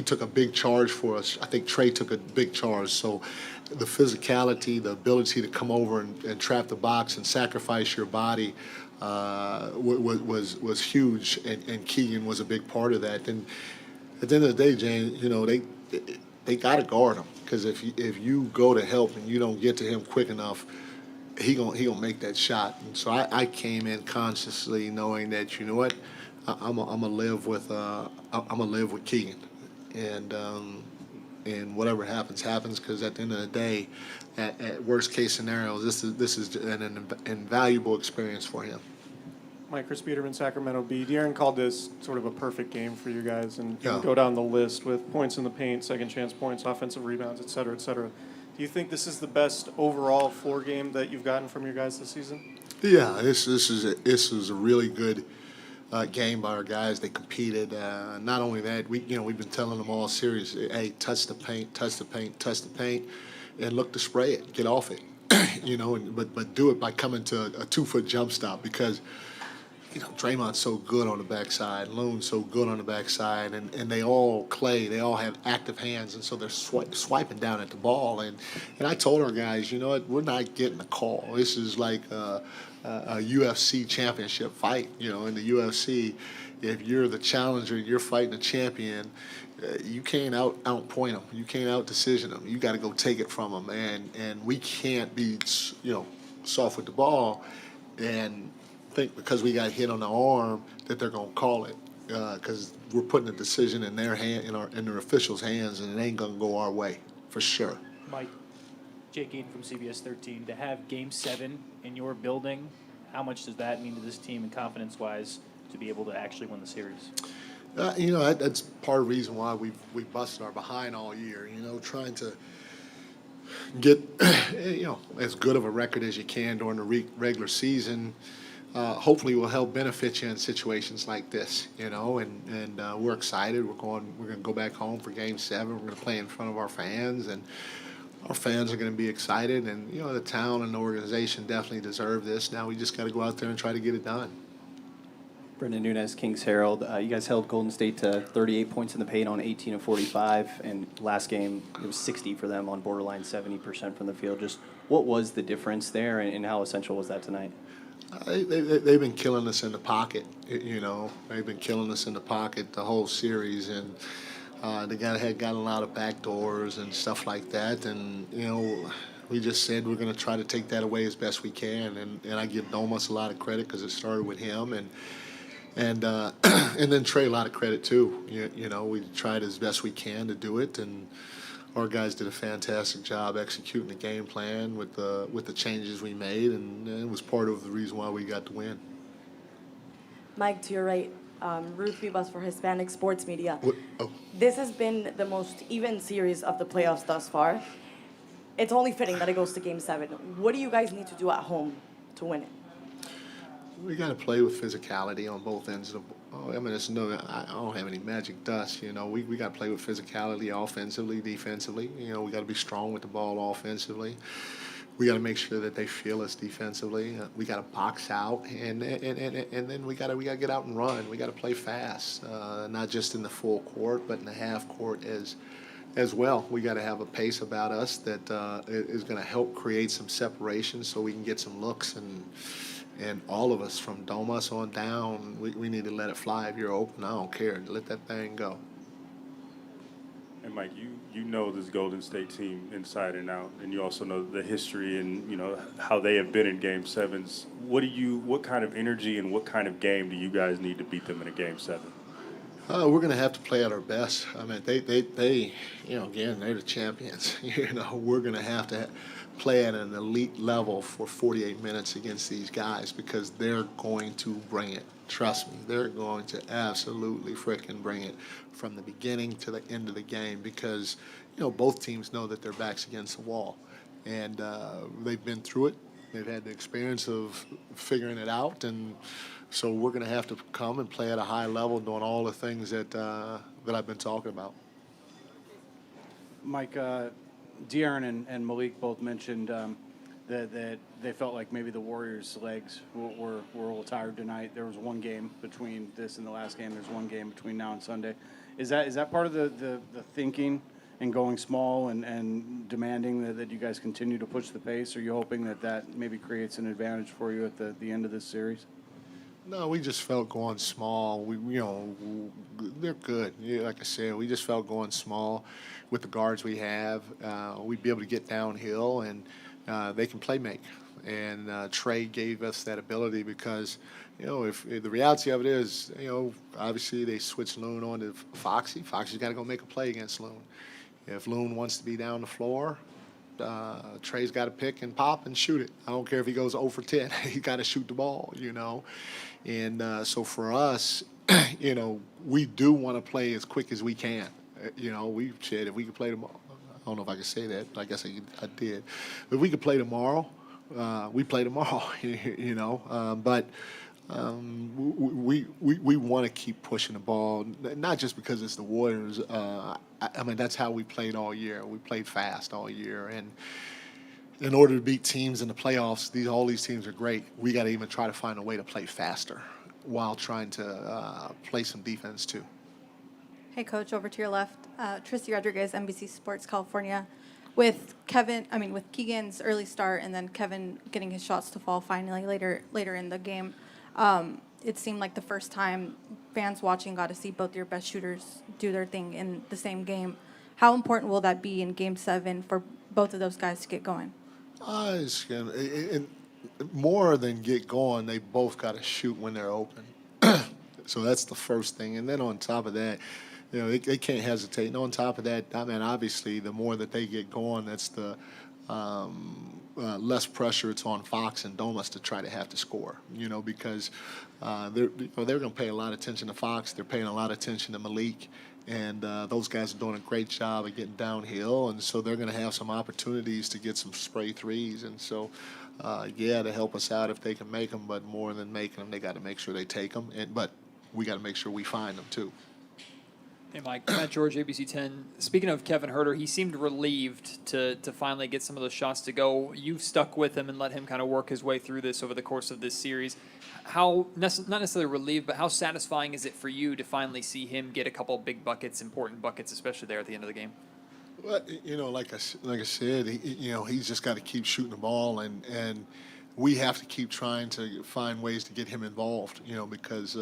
took a big charge for us. I think Trey took a big charge. So the physicality, the ability to come over and trap the box and sacrifice your body was huge, and Keegan was a big part of that. And at the end of the day, James, they got to guard him, because if you go to help and you don't get to him quick enough, he gonna make that shot. And so I came in consciously knowing that, I'm gonna live with Keegan, and whatever happens, because at the end of the day, at worst case scenarios, this is an invaluable experience for him. Mike, Chris Peterman, Sacramento Bee. De'Aaron called this sort of a perfect game for you guys, and Yeah. go down the list with points in the paint, second chance points, offensive rebounds, et cetera, et cetera. Do you think this is the best overall floor game that you've gotten from your guys this season? Yeah, this is a really good game by our guys. They competed. Not only that, we've been telling them all series, hey, touch the paint, and look to spray it, get off it, but do it by coming to a 2-foot jump stop, because Draymond's so good on the backside, Loon's so good on the backside, and they all have active hands, and so they're swiping down at the ball. And I told our guys, you know what, we're not getting a call. This is like a UFC championship fight. In the UFC, if you're the challenger, you're fighting a champion, you can't outpoint them. You can't out-decision them. You got to go take it from them. And we can't be, soft with the ball and think because we got hit on the arm that they're going to call it, because we're putting a decision in their hand, in their officials' hands, and it ain't going to go our way for sure. Mike, Jake Eaton from CBS 13, to have Game 7 in your building, how much does that mean to this team and confidence-wise to be able to actually win the series? That's part of the reason why we've busted our behind all year, trying to get, as good of a record as you can during the regular season. hopefully will help benefit you in situations like this, you know. And we're excited. We're going to go back home for Game 7. We're going to play in front of our fans, and our fans are going to be excited. And you know, the town and the organization definitely deserve this. Now we just got to go out there and try to get it done. Brendan Nunez, Kings Herald. You guys held Golden State to 38 points in the paint on 18 of 45, and last game it was 60 for them on borderline 70% from the field. Just what was the difference there, and how essential was that tonight? They've been killing us in the pocket, you know. They've been killing us in the pocket the whole series, and they had gotten a lot of backdoors and stuff like that. And, you know, we just said we're going to try to take that away as best we can. And I give Domas a lot of credit because it started with him. And then Trey a lot of credit, too. You know, we tried as best we can to do it. And our guys did a fantastic job executing the game plan with the changes we made, and it was part of the reason why we got the win. Mike, to your right, Ruth Vivas for Hispanic Sports Media. Oh. This has been the most even series of the playoffs thus far. It's only fitting that it goes to Game 7. What do you guys need to do at home to win it? We got to play with physicality on both ends of the ball. I mean, I don't have any magic dust. You know, we got to play with physicality offensively, defensively. You know, we got to be strong with the ball offensively. We got to make sure that they feel us defensively. We got to box out, and then we got to get out and run. We got to play fast, not just in the full court, but in the half court as well. We got to have a pace about us that is going to help create some separation so we can get some looks. And all of us, from Domas on down, we need to let it fly. If you're open, I don't care. Let that thing go. And Mike, you know this Golden State team inside and out, and you also know the history and, you know, how they have been in Game 7s. What kind of energy and what kind of game do you guys need to beat them in a Game 7? We're going to have to play at our best. I mean, they you know, again, they're the champions. You know, we're going to have to play at an elite level for 48 minutes against these guys because they're going to bring it. Trust me, they're going to absolutely frickin' bring it from the beginning to the end of the game because, you know, both teams know that their back's against the wall. And they've been through it. They've had the experience of figuring it out. And so we're going to have to come and play at a high level doing all the things that I've been talking about. Mike, De'Aaron and Malik both mentioned that they felt like maybe the Warriors' legs were a little tired tonight. There was one game between this and the last game. There's one game between now and Sunday. Is that part of the thinking and going small and demanding that you guys continue to push the pace? Are you hoping that maybe creates an advantage for you at the end of this series? No, we just felt going small. They're good. Yeah, like I said, we just felt going small with the guards we have. We'd be able to get downhill, and they can play make. And Trey gave us that ability because, you know, if the reality of it is, you know, obviously they switched Loon on to Foxy. Foxy's got to go make a play against Loon. If Loon wants to be down the floor, Trey's got to pick and pop and shoot it. I don't care if he goes 0 for 10. He got to shoot the ball, you know. And so for us, you know, we do want to play as quick as we can. You know, we said if we could play tomorrow. I don't know if I can say that, but I guess I did. If we could play tomorrow, we play tomorrow, you know. But we want to keep pushing the ball, not just because it's the Warriors. I mean, that's how we played all year. We played fast all year. And in order to beat teams in the playoffs, all these teams are great. We got to even try to find a way to play faster while trying to play some defense, too. Hey, Coach, over to your left. Tristy Rodriguez, NBC Sports California. With Keegan's early start and then Kevin getting his shots to fall finally later in the game, it seemed like the first time fans watching got to see both your best shooters do their thing in the same game. How important will that be in Game 7 for both of those guys to get going? More than get going, they both got to shoot when they're open. So that's the first thing. And then on top of that, you know, they can't hesitate. And on top of that, I mean, obviously, the more that they get going, that's the less pressure it's on Fox and Domas to try to have to score, because they're going to pay a lot of attention to Fox. They're paying a lot of attention to Malik, and those guys are doing a great job of getting downhill, and so they're going to have some opportunities to get some spray threes, and so to help us out if they can make them, but more than making them, they got to make sure they take them, but we got to make sure we find them too. Hey, Mike. Matt George, ABC 10. Speaking of Kevin Huerter, he seemed relieved to finally get some of those shots to go. You've stuck with him and let him kind of work his way through this over the course of this series. How, not necessarily relieved, but how satisfying is it for you to finally see him get a couple big buckets, important buckets, especially there at the end of the game? Well, like I said, he's just got to keep shooting the ball, and we have to keep trying to find ways to get him involved, because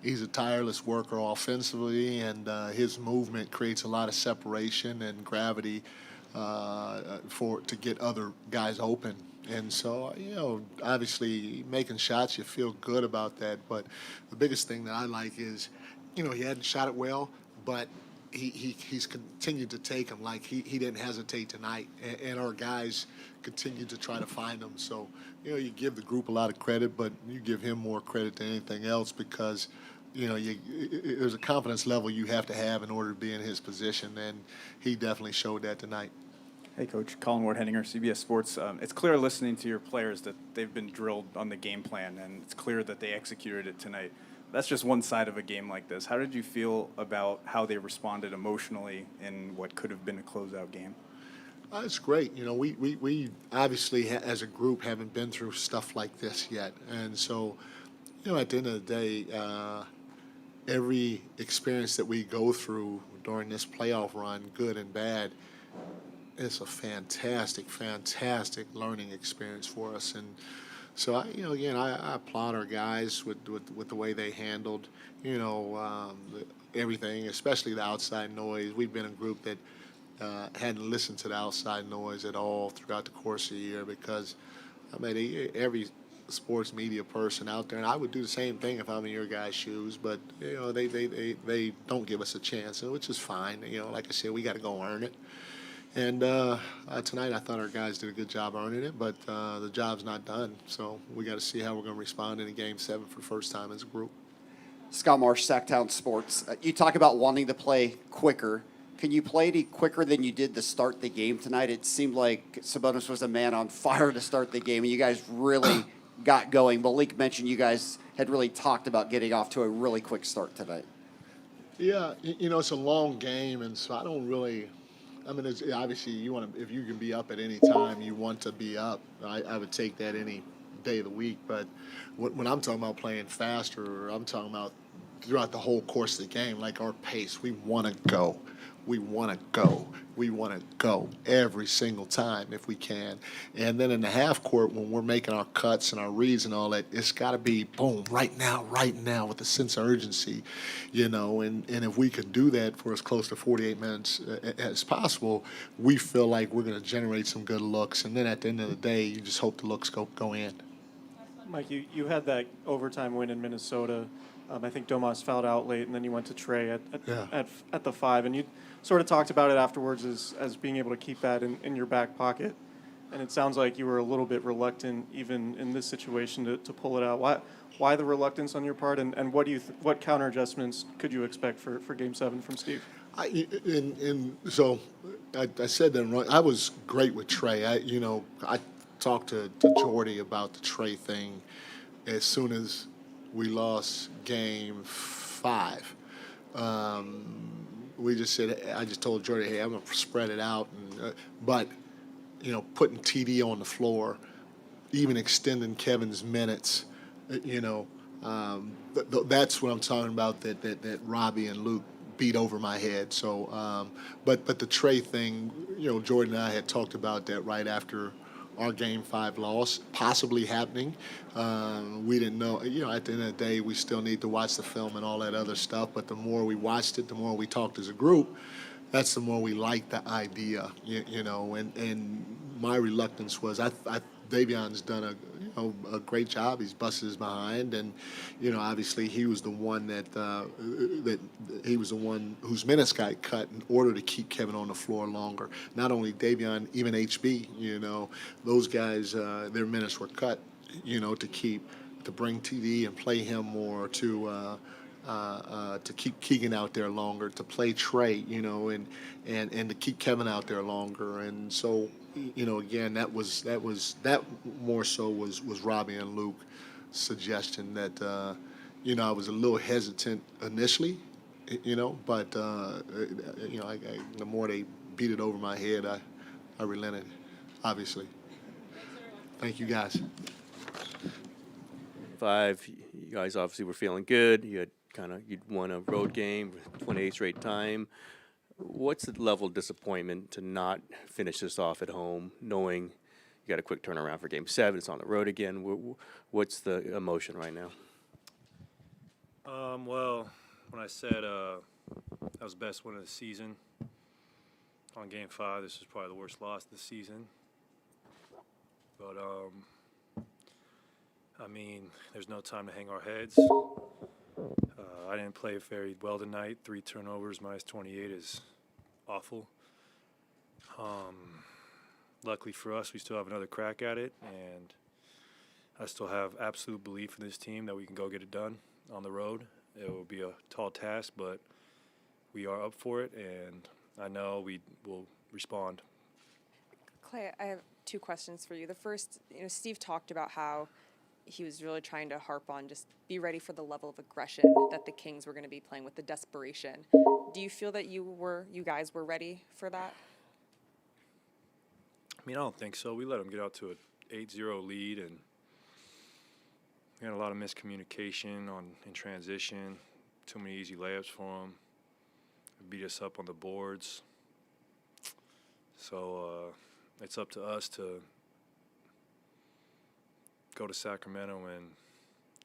he's a tireless worker offensively, and his movement creates a lot of separation and gravity to get other guys open. And so, obviously making shots, you feel good about that. But the biggest thing that I like is, he hadn't shot it well, but he's continued to take them. Like he didn't hesitate tonight, and our guys continued to try to find them. So, you give the group a lot of credit, but you give him more credit than anything else because, there's a confidence level you have to have in order to be in his position, and he definitely showed that tonight. Hey, Coach. Colin Ward-Henninger, CBS Sports. It's clear listening to your players that they've been drilled on the game plan, and it's clear that they executed it tonight. That's just one side of a game like this. How did you feel about how they responded emotionally in what could have been a closeout game? It's great. We obviously, as a group, haven't been through stuff like this yet. And so, at the end of the day, every experience that we go through during this playoff run, good and bad, it's a fantastic, fantastic learning experience for us. And so, I applaud our guys with the way they handled, everything, especially the outside noise. We've been a group that hadn't listened to the outside noise at all throughout the course of the year because, every sports media person out there, and I would do the same thing if I'm in your guys' shoes, but, they don't give us a chance, which is fine. Like I said, we got to go earn it. And tonight I thought our guys did a good job earning it, but the job's not done. So we got to see how we're going to respond in Game 7 for the first time as a group. Scott Marsh, Sacktown Sports. You talk about wanting to play quicker. Can you play any quicker than you did to start the game tonight? It seemed like Sabonis was a man on fire to start the game, and you guys really got going. Malik mentioned you guys had really talked about getting off to a really quick start tonight. Yeah, it's a long game, and so I don't really – it's obviously you want to, if you can be up at any time, you want to be up. I would take that any day of the week. But when I'm talking about playing faster, I'm talking about throughout the whole course of the game, like our pace. We want to go. We want to go. We want to go every single time if we can. And then in the half court, when we're making our cuts and our reads and all that, it's got to be boom, right now, with a sense of urgency, And if we can do that for as close to 48 minutes as possible, we feel like we're going to generate some good looks. And then at the end of the day, you just hope the looks go in. Mike, you had that overtime win in Minnesota. I think Domas fouled out late, and then you went to Trey at the 5, and you sort of talked about it afterwards as being able to keep that in your back pocket. And it sounds like you were a little bit reluctant, even in this situation, to pull it out. Why the reluctance on your part, and what counter adjustments could you expect for Game 7 from Steve? I said that I was great with Trey. I talked to Jordy about the Trey thing as soon as we lost Game 5. We just said, I just told Jordy, hey, I'm going to spread it out. But putting TD on the floor, even extending Kevin's minutes, that's what I'm talking about, that Robbie and Luke beat over my head. So, but the Trey thing, Jordan and I had talked about that right after our Game 5 loss, possibly happening. We didn't know. At the end of the day, we still need to watch the film and all that other stuff. But the more we watched it, the more we talked as a group, that's the more we liked the idea. And my reluctance was I Davion's done a great job. He's busted his behind, and obviously he was the one whose minutes got cut in order to keep Kevin on the floor longer. Not only Davion, even HB. Those guys, their minutes were cut. To bring TD and play him more, to keep Keegan out there longer, to play Trey, and to keep Kevin out there longer, and so. Again, that more so was Robbie and Luke suggestion that, I was a little hesitant initially, but, the more they beat it over my head, I relented, obviously. Thank you, guys. 5, you guys obviously were feeling good. You'd won a road game, 28 straight time. What's the level of disappointment to not finish this off at home, knowing you got a quick turnaround for Game 7, it's on the road again? What's the emotion right now? Well, when I said that was the best win of the season, on Game 5, this is probably the worst loss of the season. But, there's no time to hang our heads. I didn't play very well tonight. 3 turnovers, minus 28 is awful. Luckily for us, we still have another crack at it, and I still have absolute belief in this team that we can go get it done on the road. It will be a tall task, but we are up for it, and I know we will respond. Klay, I have 2 questions for you. The first, Steve talked about how he was really trying to harp on just be ready for the level of aggression that the Kings were going to be playing with, the desperation. Do you feel that you guys were ready for that? I don't think so. We let them get out to an 8-0 lead, and we had a lot of miscommunication in transition, too many easy layups for them. They beat us up on the boards. So it's up to us to go to Sacramento and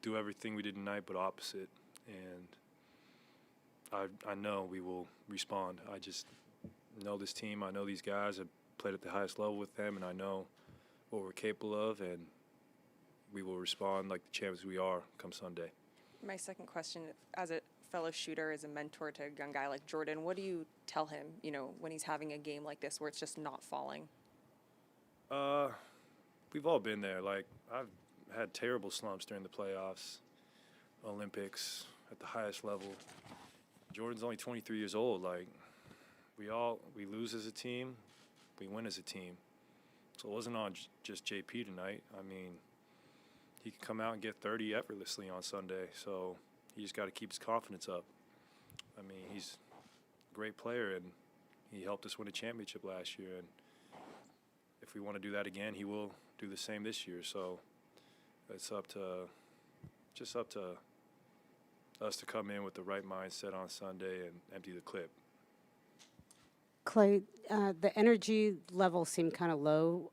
do everything we did tonight, but opposite. And I know we will respond. I just know this team. I know these guys. I've played at the highest level with them, and I know what we're capable of, and we will respond like the champions we are come Sunday. My second question, as a fellow shooter, as a mentor to a young guy like Jordan, what do you tell him, when he's having a game like this where it's just not falling? We've all been there. I've had terrible slumps during the playoffs, Olympics, at the highest level. Jordan's only 23 years old. We lose as a team, we win as a team. So it wasn't on just JP tonight. He can come out and get 30 effortlessly on Sunday. So he just got to keep his confidence up. He's a great player, and he helped us win a championship last year. And if we want to do that again, he will do the same this year. So it's up to us to come in with the right mindset on Sunday and empty the clip. Klay, the energy level seemed kind of low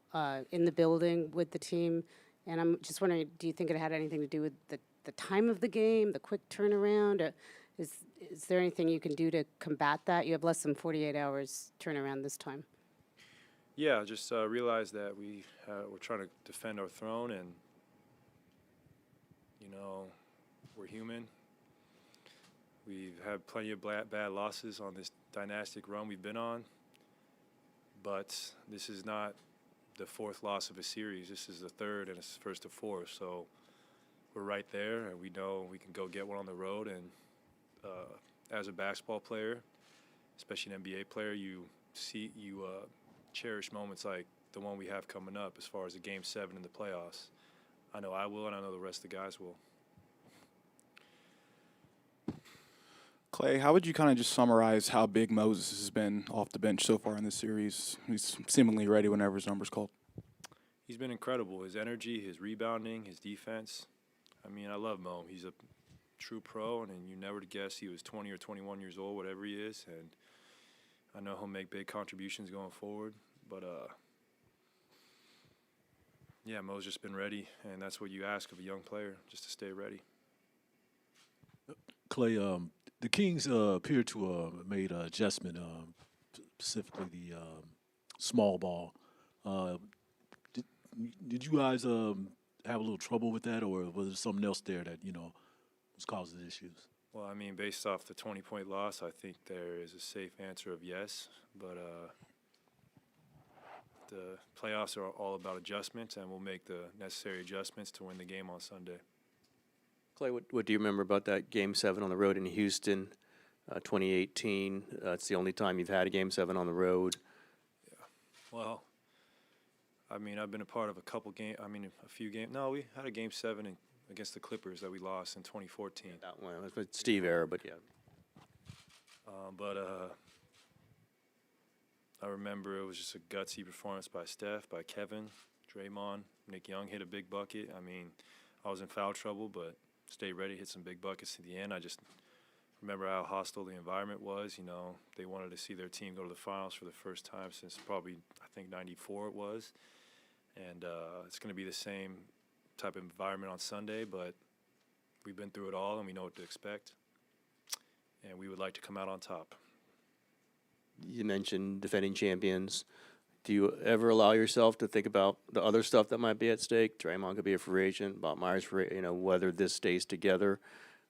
in the building with the team, and I'm just wondering, do you think it had anything to do with the time of the game, the quick turnaround? Or is there anything you can do to combat that? You have less than 48 hours turnaround this time. Yeah, just realize that we're trying to defend our throne, and we're human. We've had plenty of bad losses on this dynastic run we've been on, but this is not the 4th loss of a series. This is the 3rd, and it's first to 4th. So we're right there, and we know we can go get one on the road. And as a basketball player, especially an NBA player, you cherish moments like the one we have coming up as far as a Game 7 in the playoffs. I know I will, and I know the rest of the guys will. Klay, how would you kind of just summarize how big Moses has been off the bench so far in this series? He's seemingly ready whenever his number's called. He's been incredible. His energy, his rebounding, his defense. I love Mo. He's a true pro, and you never guess he was 20 or 21 years old, whatever he is. And I know he'll make big contributions going forward. But, Mo's just been ready, and that's what you ask of a young player, just to stay ready. Klay, the Kings appear to have made an adjustment, specifically the small ball. did you guys have a little trouble with that, or was there something else there that was causing issues? Well, I mean, based off the 20-point loss, I think there is a safe answer of yes. But the playoffs are all about adjustments, and we'll make the necessary adjustments to win the game on Sunday. Clay, what do you remember about that Game 7 on the road in Houston, 2018? It's the only time you've had a Game 7 on the road. Well, I mean, I've been a part of a few games. No, we had a Game 7 against the Clippers that we lost in 2014. Yeah, that one was with Steve era, but yeah. I remember it was just a gutsy performance by Steph, by Kevin, Draymond. Nick Young hit a big bucket. I mean, I was in foul trouble, but stayed ready, hit some big buckets at the end. I just remember how hostile the environment was. They wanted to see their team go to the finals for the first time since probably, I think, 94 it was. And it's going to be the same type of environment on Sunday, but we've been through it all and we know what to expect. And we would like to come out on top. You mentioned defending champions. Do you ever allow yourself to think about the other stuff that might be at stake? Draymond could be a free agent, Bob Myers, whether this stays together,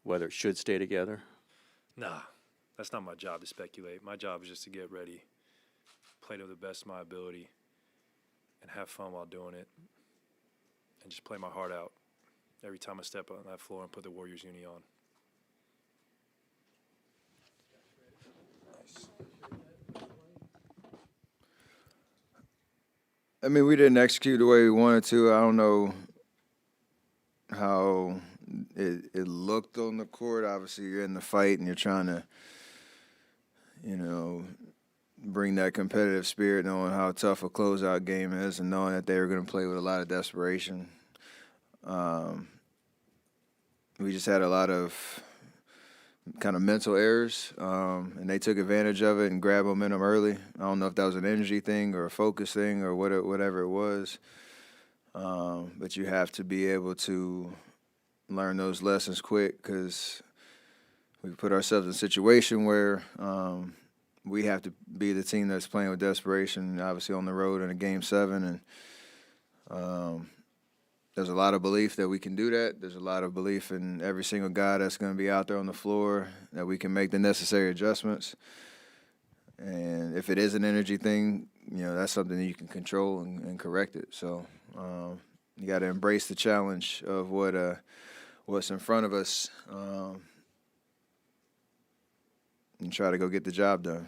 whether it should stay together? Nah, that's not my job to speculate. My job is just to get ready, play to the best of my ability, and have fun while doing it, and just play my heart out every time I step on that floor and put the Warriors uni on. I mean, we didn't execute the way we wanted to. I don't know how it looked on the court. Obviously, you're in the fight and you're trying to, bring that competitive spirit, knowing how tough a closeout game is and knowing that they were going to play with a lot of desperation. We just had a lot of kind of mental errors, and they took advantage of it and grabbed momentum early. I don't know if that was an energy thing or a focus thing or whatever it was, but you have to be able to learn those lessons quick because we put ourselves in a situation where we have to be the team that's playing with desperation, obviously on the road in a Game 7, and there's a lot of belief that we can do that. There's a lot of belief in every single guy that's going to be out there on the floor that we can make the necessary adjustments. And if it is an energy thing, that's something that you can control and correct it. So you got to embrace the challenge of what's in front of us and try to go get the job done.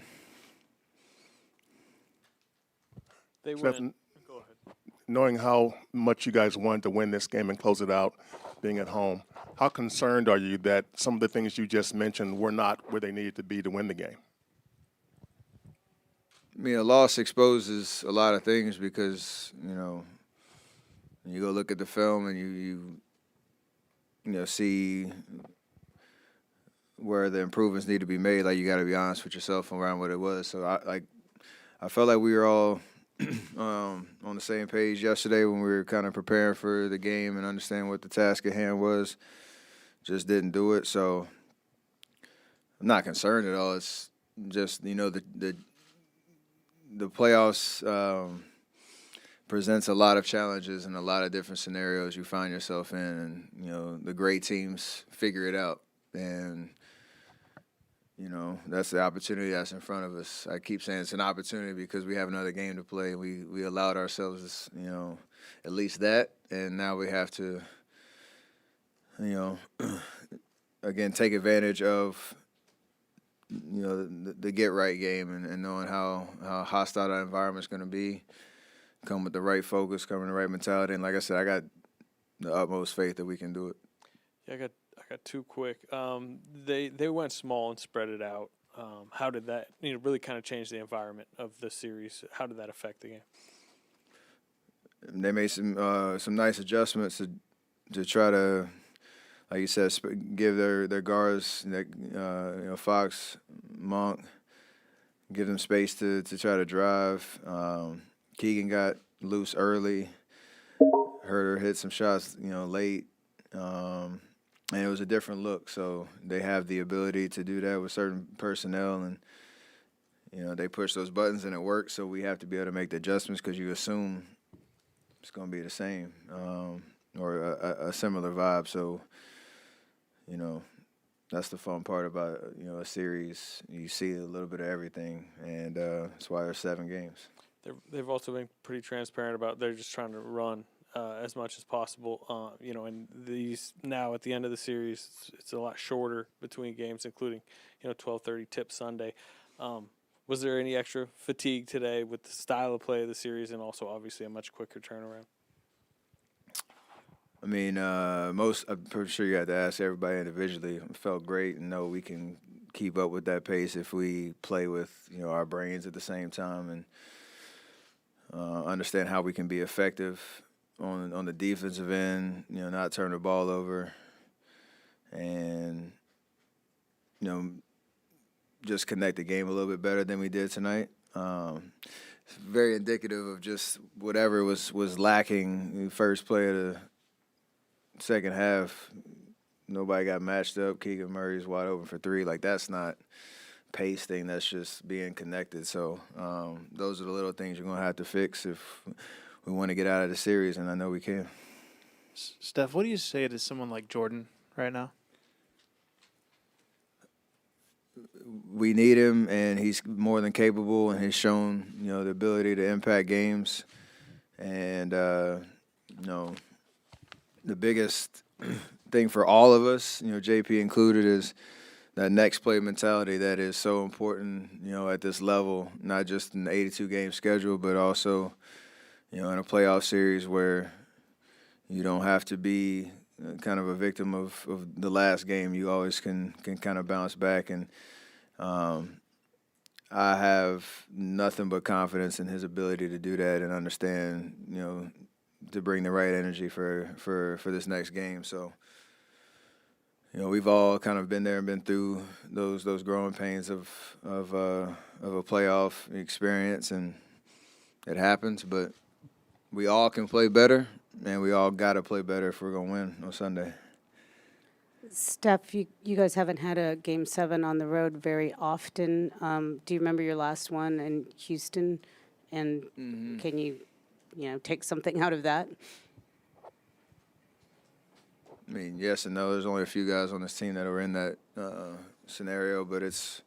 Knowing how much you guys wanted to win this game and close it out, being at home, how concerned are you that some of the things you just mentioned were not where they needed to be to win the game? I mean, a loss exposes a lot of things because, when you go look at the film and you see where the improvements need to be made, like you got to be honest with yourself around what it was. So I felt like we were all on the same page yesterday when we were kind of preparing for the game and understanding what the task at hand was. Just didn't do it. So I'm not concerned at all. It's just, the playoffs presents a lot of challenges and a lot of different scenarios you find yourself in. And, the great teams figure it out. And, that's the opportunity that's in front of us. I keep saying it's an opportunity because we have another game to play. We allowed ourselves this, at least that. And now we have to, again, take advantage of, the get-right game and knowing how hostile that environment's going to be. Come with the right focus, come with the right mentality. And like I said, I got the utmost faith that we can do it. Yeah, I got two quick. They went small and spread it out. How did that really kind of change the environment of the series? How did that affect the game? They made some nice adjustments to try to, like you said, give their guards, Fox, Monk, give them space to try to drive. Keegan got loose early. Huerter hit some shots, late. And it was a different look, so they have the ability to do that with certain personnel, and they push those buttons and it works. So we have to be able to make the adjustments because you assume it's going to be the same or a similar vibe. So, you know, that's the fun part about, you know, a series. You see a little bit of everything, and that's why there's 7 games. They've also been pretty transparent about they're just trying to run as much as possible. You know, and these now at the end of the series, it's a lot shorter between games, including, you know, 12:30 tip Sunday. Was there any extra fatigue today with the style of play of the series and also obviously a much quicker turnaround? I mean, I'm pretty sure you had to ask everybody individually. It felt great and know we can keep up with that pace if we play with, you know, our brains at the same time and understand how we can be effective on the defensive end, you know, not turn the ball over and, you know, just connect the game a little bit better than we did tonight. It's very indicative of just whatever was lacking in the first play of the second half. Nobody got matched up. Keegan Murray's wide open for 3. Like, that's not pace thing. That's just being connected. So those are the little things you're going to have to fix if we want to get out of the series, and I know we can. Steph, what do you say to someone like Jordan right now? We need him, and he's more than capable, and has shown, you know, the ability to impact games. And, you know, the biggest thing for all of us, you know, JP included, is that next play mentality that is so important, you know, at this level, not just in the 82-game schedule, but also, you know, in a playoff series where you don't have to be kind of a victim of the last game. You always can kind of bounce back. And I have nothing but confidence in his ability to do that and understand, you know, to bring the right energy for this next game. So, you know, we've all kind of been there and been through those growing pains of a playoff experience, and it happens. But we all can play better, and we all got to play better if we're going to win on Sunday. Steph, you guys haven't had a Game 7 on the road very often. Do you remember your last one in Houston? And can you take something out of that? I mean, yes and no. There's only a few guys on this team that were in that scenario, but it's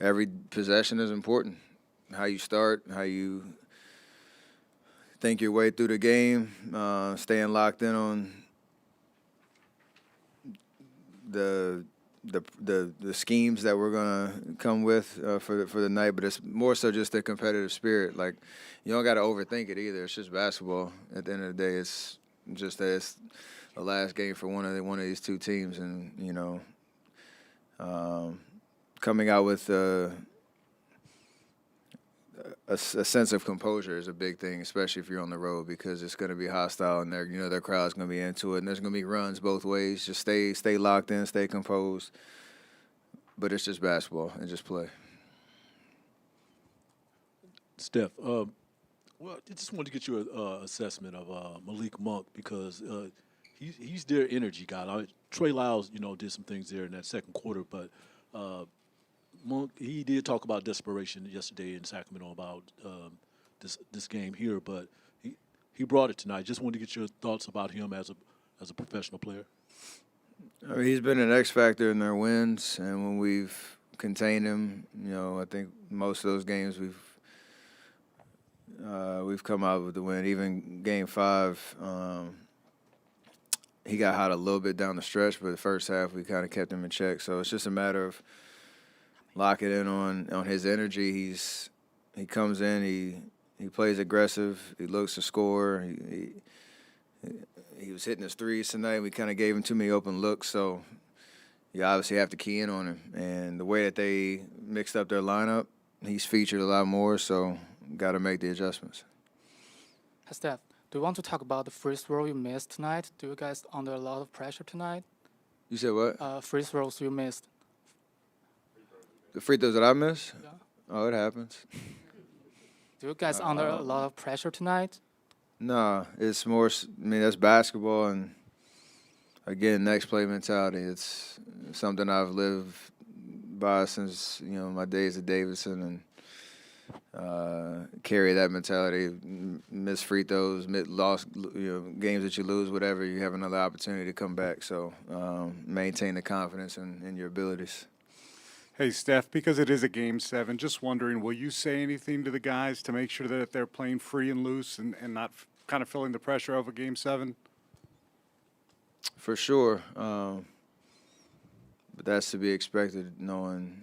every possession is important. How you start, how you think your way through the game, staying locked in on the schemes that we're gonna come with for the night. But it's more so just the competitive spirit. Like, you don't got to overthink it either. It's just basketball. At the end of the day, it's just that it's the last game for one of these two teams, and you know, coming out with a sense of composure is a big thing, especially if you're on the road, because it's going to be hostile and their crowd's going to be into it, and there's going to be runs both ways. Just stay locked in, stay composed. But it's just basketball and just play. Steph, well, I just wanted to get your assessment of Malik Monk, because he's their energy guy. Trey Lyles, did some things there in that second quarter, but Monk, he did talk about desperation yesterday in Sacramento about this game here, but he brought it tonight. Just wanted to get your thoughts about him as a professional player. I mean, he's been an X factor in their wins, and when we've contained him, I think most of those games we've come out with the win. Even Game 5, he got hot a little bit down the stretch, but the first half we kind of kept him in check. So it's just a matter of locking in on his energy. He comes in, he plays aggressive, he looks to score. He was hitting his threes tonight. We kind of gave him too many open looks, so you obviously have to key in on him. And the way that they mixed up their lineup, he's featured a lot more, so got to make the adjustments. Steph, do you want to talk about the free throw you missed tonight? Do you guys under a lot of pressure tonight? You said what? Free throws you missed. The free throws that I miss? Yeah. Oh, it happens. Do you guys under a lot of pressure tonight? No, it's more, that's basketball, and again, next play mentality. It's something I've lived by since, my days at Davidson, carry that mentality. Miss free throws, lost, games that you lose, whatever. You have another opportunity to come back. So maintain the confidence in your abilities. Hey, Steph, because it is a Game 7, just wondering, will you say anything to the guys to make sure that they're playing free and loose and not kind of feeling the pressure of a Game 7? For sure. But that's to be expected, knowing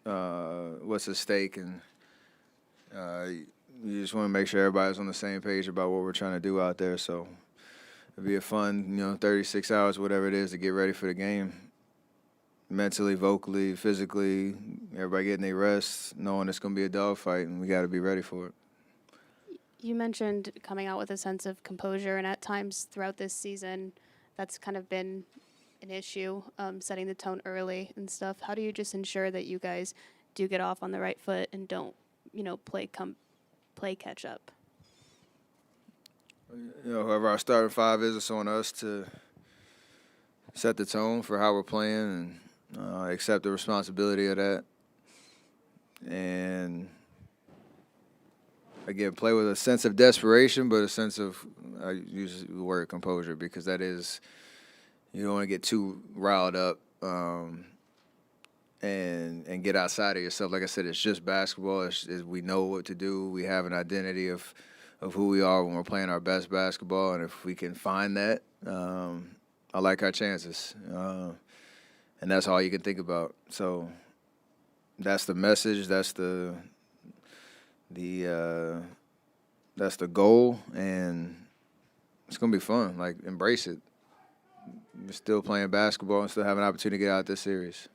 what's at stake. And you just want to make sure everybody's on the same page about what we're trying to do out there. So it'll be a fun, 36 hours, whatever it is, to get ready for the game. Mentally, vocally, physically, everybody getting their rest, knowing it's going to be a dogfight, and we got to be ready for it. You mentioned coming out with a sense of composure, and at times throughout this season, that's kind of been an issue, setting the tone early and stuff. How do you just ensure that you guys do get off on the right foot and don't, play catch up? Whoever our starting five is, it's on us to set the tone for how we're playing and accept the responsibility of that. And again, play with a sense of desperation, but a sense of, I use the word composure, because that is, you don't want to get too riled up and get outside of yourself. Like I said, it's just basketball. We know what to do. We have an identity of who we are when we're playing our best basketball, and if we can find that, I like our chances. And that's all you can think about. So that's the message. That's the goal, and it's gonna be fun. Like, embrace it. We're still playing basketball and still have an opportunity to get out this series.